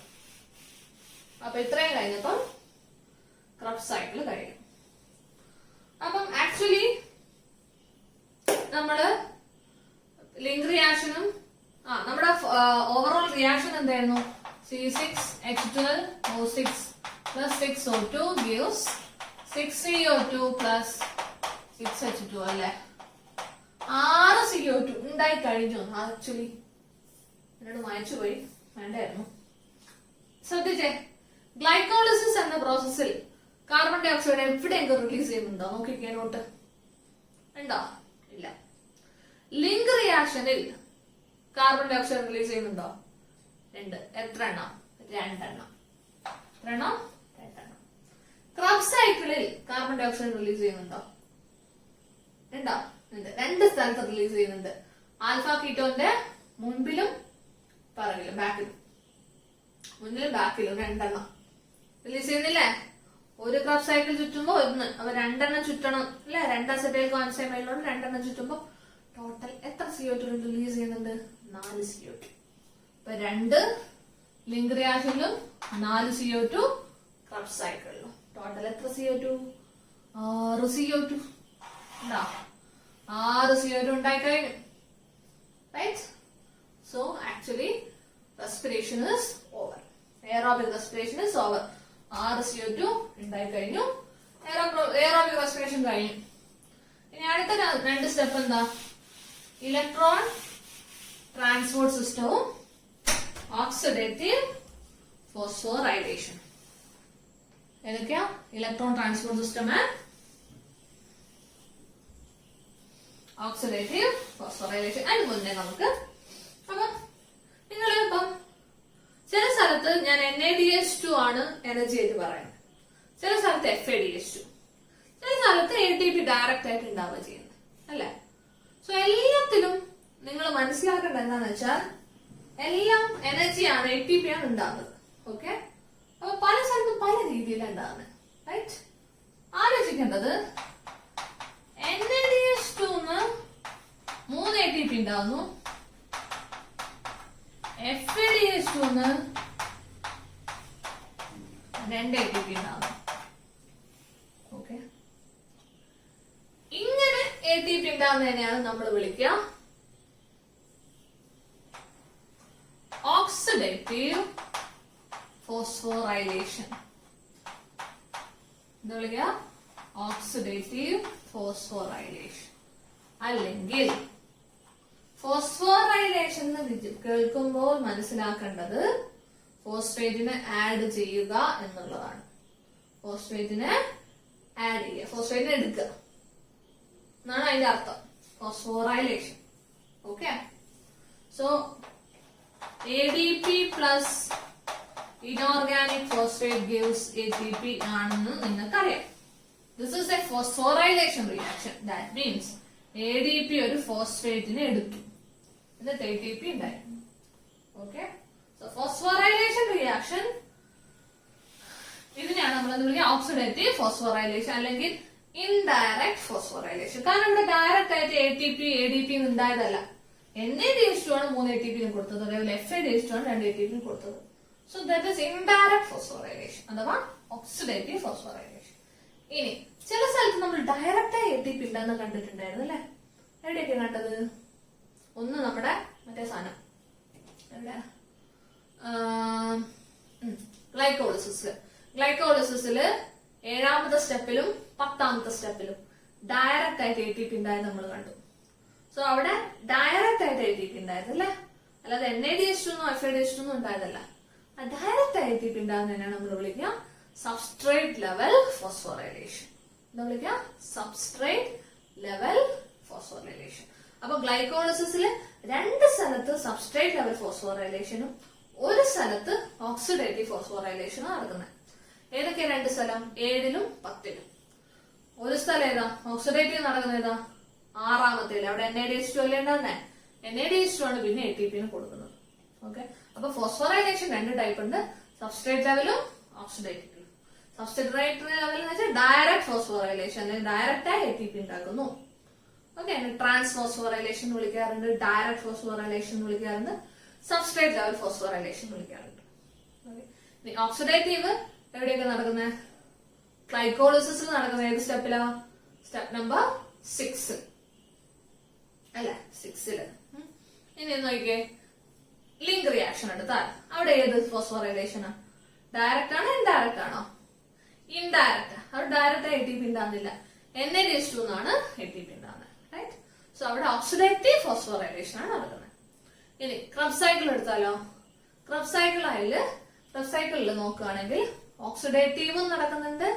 അപ്പൊ ഇത്രയും കഴിഞ്ഞപ്പം ക്രബ്സ് സൈക്കിൾ കഴിയും. അപ്പം ആക്ച്വലി നമ്മള് ലിങ്ക് റിയാക്ഷനും നമ്മുടെ ഓവറോൾ റിയാക്ഷൻ എന്തായിരുന്നു? C6H12O6 plus 6O2 gives 6CO2 plus 6H2 അല്ലെ? 6 CO2 ഉണ്ടായി കഴിഞ്ഞു. ആക്ച്വലി എന്നോട് വായിച്ചു പോയി, വേണ്ടായിരുന്നു. ശ്രദ്ധിച്ചേ, ഗ്ലൈക്കോളിസിസ് എന്ന പ്രോസസ്സിൽ കാർബൺ ഡൈ ഓക്സൈഡ് എവിടെയെങ്കിലും റിലീസ് ചെയ്യുന്നുണ്ടോ? നോക്കിക്കേ നോട്ട്. ഉണ്ടോ? ഇല്ല. ലിങ്ക് റിയാക്ഷനിൽ കാർബൺ ഡൈ ഓക്സൈഡ് റിലീസ് ചെയ്യുന്നുണ്ടോ? ഉണ്ട്. എത്ര എണ്ണം? 2 എണ്ണം. എത്ര എണ്ണം? 2 എണ്ണം. ക്രബ് സൈക്കിളിൽ കാർബൺ ഡൈ ഓക്സൈഡ് റിലീസ് ചെയ്യുന്നുണ്ടോ? ഉണ്ടോ? ഉണ്ട്. 2 സ്ഥലത്ത് റിലീസ് ചെയ്യുന്നുണ്ട്. ആൽഫ കീറ്റോന്റെ മുൻപിലും പറയില്ല, ബാക്കിലും. മുന്നിലും ബാക്കിലും 2 എണ്ണം റിലീസ് ചെയ്യുന്നില്ലേ? ഒരു ക്രബ് സൈക്കിൾ ചുറ്റുമ്പോ 1, അപ്പൊ 2 എണ്ണം ചുറ്റണം അല്ലെ? 2 അസറ്റൈൽ കോൺസൈമൈലോട് 2 എണ്ണം ചുറ്റുമ്പോ ടോട്ടൽ എത്ര CO2 റിലീസ് ചെയ്യുന്നുണ്ട്? 4 CO2. അപ്പൊ 2 ലിങ്ക് റിയാക്ഷനിലും 4 CO2 ക്രബ് സൈക്കിളിലും. ടോട്ടൽ എത്ര CO2? 6 CO2. ഉണ്ടോ? 6 CO2 ഉണ്ടായി കഴിഞ്ഞു. Right? So actually respiration is over. Aerobic respiration is over. 6 CO2 ഉണ്ടായി കഴിഞ്ഞു. Aerobic respiration കഴിഞ്ഞു. ഇനി അടുത്ത 2 സ്റ്റെപ്പ് എന്താ? ഇലക്ട്രോൺ ട്രാൻസ്പോർട്ട് സിസ്റ്റവും ഓക്സിഡേറ്റീവ് ഫോസ്ഫോറൈലേഷൻ. ഏതൊക്കെയാ? Electron transport system and oxidative phosphorylation. അതിന് മുന്നേ നമുക്ക് അപ്പൊ നിങ്ങൾ ഇപ്പം ചില സ്ഥലത്ത് ഞാൻ NADH2 ആണ് എനർജി ആയിട്ട് പറയുന്നത്, ചില സ്ഥലത്ത് FADH2, ചില സ്ഥലത്ത് ATP ഡയറക്റ്റ് ആയിട്ട് ഉണ്ടാവുക ചെയ്യുന്നത് അല്ലെ? സോ എല്ലാത്തിലും നിങ്ങൾ മനസ്സിലാക്കേണ്ടത് എന്താന്ന് വെച്ചാൽ എല്ലാം എനർജിയാണ്, ATP ആണ് ഉണ്ടാകുന്നത്. ഓക്കെ? അപ്പൊ പല സ്ഥലത്തും പല രീതിയിലാണ് ഉണ്ടാകുന്നത്. റൈറ്റ്? ആലോചിക്കേണ്ടത് NADH2 3 ATP ഉണ്ടാവുന്നു, FADH2 2 ATP ഉണ്ടാവുന്നു. ഓക്കെ? ഇങ്ങനെ ATP ഉണ്ടാവുന്നതിനെയാണ് നമ്മൾ വിളിക്കുക ഓക്സിഡേറ്റീവ് ഫോസ്ഫോറൈലേഷൻ. എന്താ വിളിക്കുക? ഓക്സിഡേറ്റീവ് ഫോസ്ഫോറൈലേഷൻ. അല്ലെങ്കിൽ ഫോസ്ഫോറൈലേഷൻ എന്ന് കേൾക്കുമ്പോൾ മനസ്സിലാക്കേണ്ടത് ഫോസ്ഫേറ്റിനെ ആഡ് ചെയ്യുക എന്നുള്ളതാണ്. ഫോസ്ഫേറ്റിനെ ആഡ് ചെയ്യുക, ഫോസ്ഫേറ്റിനെ എടുക്കുക എന്നാണ് അതിന്റെ അർത്ഥം, phosphorylation. Okay? So ADP plus inorganic phosphate gives ATP ആണെന്ന് നിങ്ങൾക്കറിയാം. This is a phosphorylation reaction. That means ADP ഒരു ഫോസ്ഫേറ്റിനെ എടുത്തു, എന്നിട്ട് ATP ഉണ്ടായി. ഓക്കെ? സോ ഫോസ്ഫോറൈലേഷൻ റിയാക്ഷൻ ഇതിനെയാണ് നമ്മൾ എന്താ വിളിക്കുക? ഓക്സിഡേറ്റീവ് ഫോസ്ഫോറൈലേഷൻ അല്ലെങ്കിൽ ഇൻഡയറക്റ്റ് ഫോസ്ഫോറൈലേഷൻ. കാരണം ഇവിടെ ഡയറക്റ്റ് ആയിട്ട് ATP ADP ഉണ്ടായതല്ല. NADH2 ആണ് 3 ATP കൊടുത്തത്, അതേപോലെ FADH2 ആണ് 2 ATP കൊടുത്തത്. സോ ദാറ്റ് ഈസ് ഇൻഡയറക്റ്റ് ഫോസ്ഫോറൈലേഷൻ അഥവാ ഓക്സിഡേറ്റീവ് ഫോസ്ഫോറൈലേഷൻ. ഇനി ചില സ്ഥലത്ത് നമ്മൾ ഡയറക്റ്റ് ആയി ATP ഉണ്ടെന്ന് കണ്ടിട്ടുണ്ടായിരുന്നു അല്ലെ? എവിടെയൊക്കെ കണ്ടത്? ഒന്ന് നമ്മുടെ മറ്റേ സാധനം എവിടെ? ഗ്ലൈക്കോളിസിസില് 7ാമത്തെ സ്റ്റെപ്പിലും 10ാമത്തെ സ്റ്റെപ്പിലും ഡയറക്റ്റ് ആയിട്ട് ATP ഉണ്ടായത് നമ്മൾ കണ്ടു. സോ അവിടെ ഡയറക്റ്റ് ആയിട്ട് ATP ഉണ്ടായത് അല്ലെ? അല്ലാതെ NADH2 FADH2 ഉണ്ടായതല്ല. ഡയറക്റ്റ് ആയിട്ട് ATP ഉണ്ടാകുന്നതിനാണ് നമ്മൾ വിളിക്കുക സബ്സ്ട്രേറ്റ് ലെവൽ ഫോസ്ഫോറൈലേഷൻ. എന്താ വിളിക്കുക? Substrate level phosphorylation. അപ്പൊ ഗ്ലൈക്കോളിസിസില് 2 സ്ഥലത്ത് സബ്സ്ട്രേറ്റ് ലെവൽ ഫോസ്ഫോറൈലേഷനും 1 സ്ഥലത്ത് ഓക്സിഡേറ്റീവ് ഫോസ്ഫോറൈലേഷനും നടക്കുന്നത്. ഏതൊക്കെ 2 സ്ഥലം? 7ലും 10ലും. ഒരു സ്ഥലം ഏതാ? ഓക്സിഡേറ്റീവ് നടക്കുന്ന ഏതാ? 6ാമത്തേല്. അവിടെ NADH2 അല്ലേ ഉണ്ടാകുന്നേ? NADH2 ആണ് പിന്നെ ATP കൊടുക്കുന്നത്. ഓക്കെ? അപ്പൊ ഫോസ്ഫോറൈലേഷൻ 2 ടൈപ്പ് ഉണ്ട്, സബ്സ്ട്രേറ്റ് ലെവലും ഓക്സിഡേറ്റീവ്. സബ്സ്ട്രേറ്റ് ലെവൽ എന്ന് വെച്ചാൽ ഡയറക്റ്റ് ഫോസ്ഫോറൈലേഷൻ അല്ലെങ്കിൽ ഡയറക്റ്റ് ആയി ATP ഉണ്ടാക്കുന്നു. ഓക്കെ? ട്രാൻസ് ഫോസ്ഫോറൈലേഷൻ വിളിക്കാറുണ്ട്, ഡയറക്റ്റ് ഫോസ്ഫോറൈലേഷൻ വിളിക്കാറുണ്ട്, സബ്സ്ട്രേറ്റ് ലെവൽ ഫോസ്ഫോറൈലേഷൻ വിളിക്കാറുണ്ട്. ഓക്സിഡേറ്റീവ് എവിടെയൊക്കെ നടക്കുന്നത്? ഗ്ലൈക്കോളിസിസിൽ നടക്കുന്ന ഏത് സ്റ്റെപ്പിലാ? സ്റ്റെപ്പ് നമ്പർ 6 അല്ലെ? 6ല്. ഇനി നോക്കിക്കേ, ലിങ്ക് റിയാക്ഷൻ എടുത്താൽ അവിടെ ഏത് ഫോസ്ഫോറൈലേഷനാ? ഡയറക്റ്റ് ആണോ ഇൻഡയറക്റ്റ് ആണോ? ഇൻഡയറക്റ്റ്. അവിടെ ഡയറക്റ്റ് ATP ഉണ്ടാകുന്നില്ല, NADH2 എന്നാണ് ATP ഉണ്ടാകുന്നത്. റൈറ്റ്? സോ അവിടെ ഓക്സിഡേറ്റീവ് ഫോസ്ഫോറൈലേഷൻ ആണ് നടക്കുന്നത്. ഇനി ക്രബ് സൈക്കിൾ എടുത്താലോ? ക്രബ് സൈക്കിളിൽ നോക്കുകയാണെങ്കിൽ ഓക്സിഡേറ്റീവും നടക്കുന്നുണ്ട്,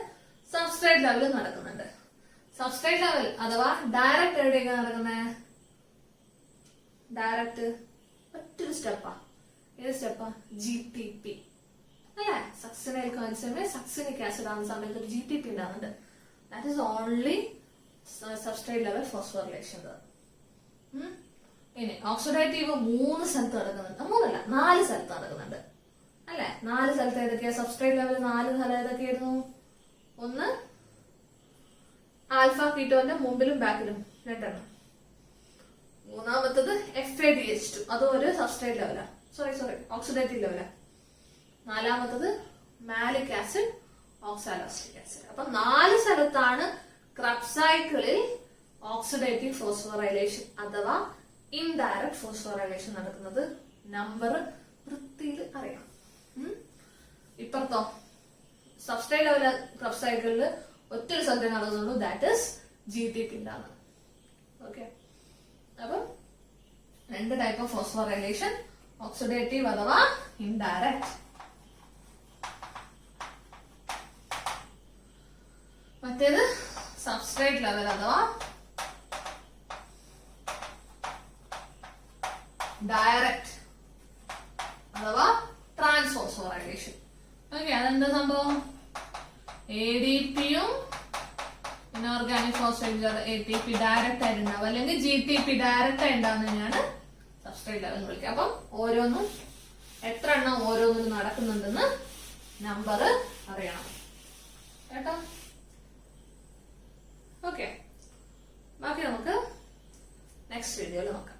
സബ്സ്ട്രേറ്റ് ലെവലും നടക്കുന്നുണ്ട്. സബ്സ്ട്രേറ്റ് ലെവൽ അഥവാ ഡയറക്റ്റ് എവിടെയൊക്കെ നടക്കുന്നത്? ഡയറക്റ്റ് ഒറ്റൊരു സ്റ്റെപ്പാ. ഏത് സ്റ്റെപ്പാ? GTP അല്ലെ? സക്സിനൈൽ കോൻസമേ സക്സിനിക് ആസിഡ് ആവുന്ന സമയത്ത് ഒരു GTP ഉണ്ടാകുന്നുണ്ട്. That is only substrate level phosphorylation. ഇനി ഓക്സിഡേറ്റീവ് 3 സ്ഥലത്ത് നടക്കുന്നുണ്ട്. 3 അല്ല, 4 സ്ഥലത്ത് നടക്കുന്നുണ്ട് അല്ലെ? 4 സ്ഥലത്ത് ഏതൊക്കെയാ? സബ്സ്ട്രേറ്റ് ലെവൽ 4 സ്ഥലം ഏതൊക്കെയായിരുന്നു? ഒന്ന് ആൽഫ കീറ്റോന്റെ മുമ്പിലും ബാക്കിലും 2 എണ്ണം. മൂന്നാമത്തത് FADH2, അതും ഒരു സബ്സ്ട്രേറ്റ് ലെവലാ. സോറി ഓക്സിഡേറ്റീവ് ലെവലാ. നാലാമത്തത് മാലിക് ആസിഡ്, ഓക്സാലോസ്റ്റിക് ആസിഡ്. അപ്പൊ 4 സ്ഥലത്താണ് ക്രബ്സ് സൈക്കിളിൽ ഓക്സിഡേറ്റീവ് ഫോസ്ഫോറൈലേഷൻ അഥവാ ഇൻഡയറക്റ്റ് ഫോസ്ഫോറൈലേഷൻ നടക്കുന്നത്. നമ്പർ വൃത്തിയിൽ അറിയാം. ഇപ്പുറത്തോ സബ്സ്ട്രേറ്റ് ലെവൽ ക്രബ്സ് സൈക്കിളിൽ ഒറ്റൊരു സ്ഥലത്തേ നടക്കുന്നുള്ളൂ. ദാറ്റ് ഇസ് GTP ആണ്. ഓക്കെ, അപ്പം 2 ടൈപ്പ് ഓഫ് ഫോസ്ഫോറൈലേഷൻ, ഓക്സിഡേറ്റീവ് അഥവാ ഇൻഡയറക്റ്റ്. മറ്റേത് സബ്സ്ട്രേറ്റ് ലെവൽ അഥവാ ഡയറക്റ്റ് അഥവാ ട്രാൻസ്ഫോസ്ഫോറൈലേഷൻ. ഓക്കെ, അതെന്താ സംഭവം? ADPയും ഇനോർഗാനിക് ഫോസ്ഫേറ്റ് ATP ഡയറക്റ്റ് ആയിട്ടുണ്ടാവും, അല്ലെങ്കിൽ GTP ഡയറക്റ്റ് ആയിട്ടുണ്ടാവുന്നതിനാണ് സബ്സ്ട്രേറ്റ് ലെവൽ വിളിക്കുക. അപ്പം ഓരോന്നും എത്ര എണ്ണം ഓരോന്നിനും നടക്കുന്നുണ്ടെന്ന് നമ്പർ അറിയണം കേട്ടോ. ഓക്കെ, ബാക്കി നമുക്ക് നെക്സ്റ്റ് വീഡിയോയിൽ നോക്കാം.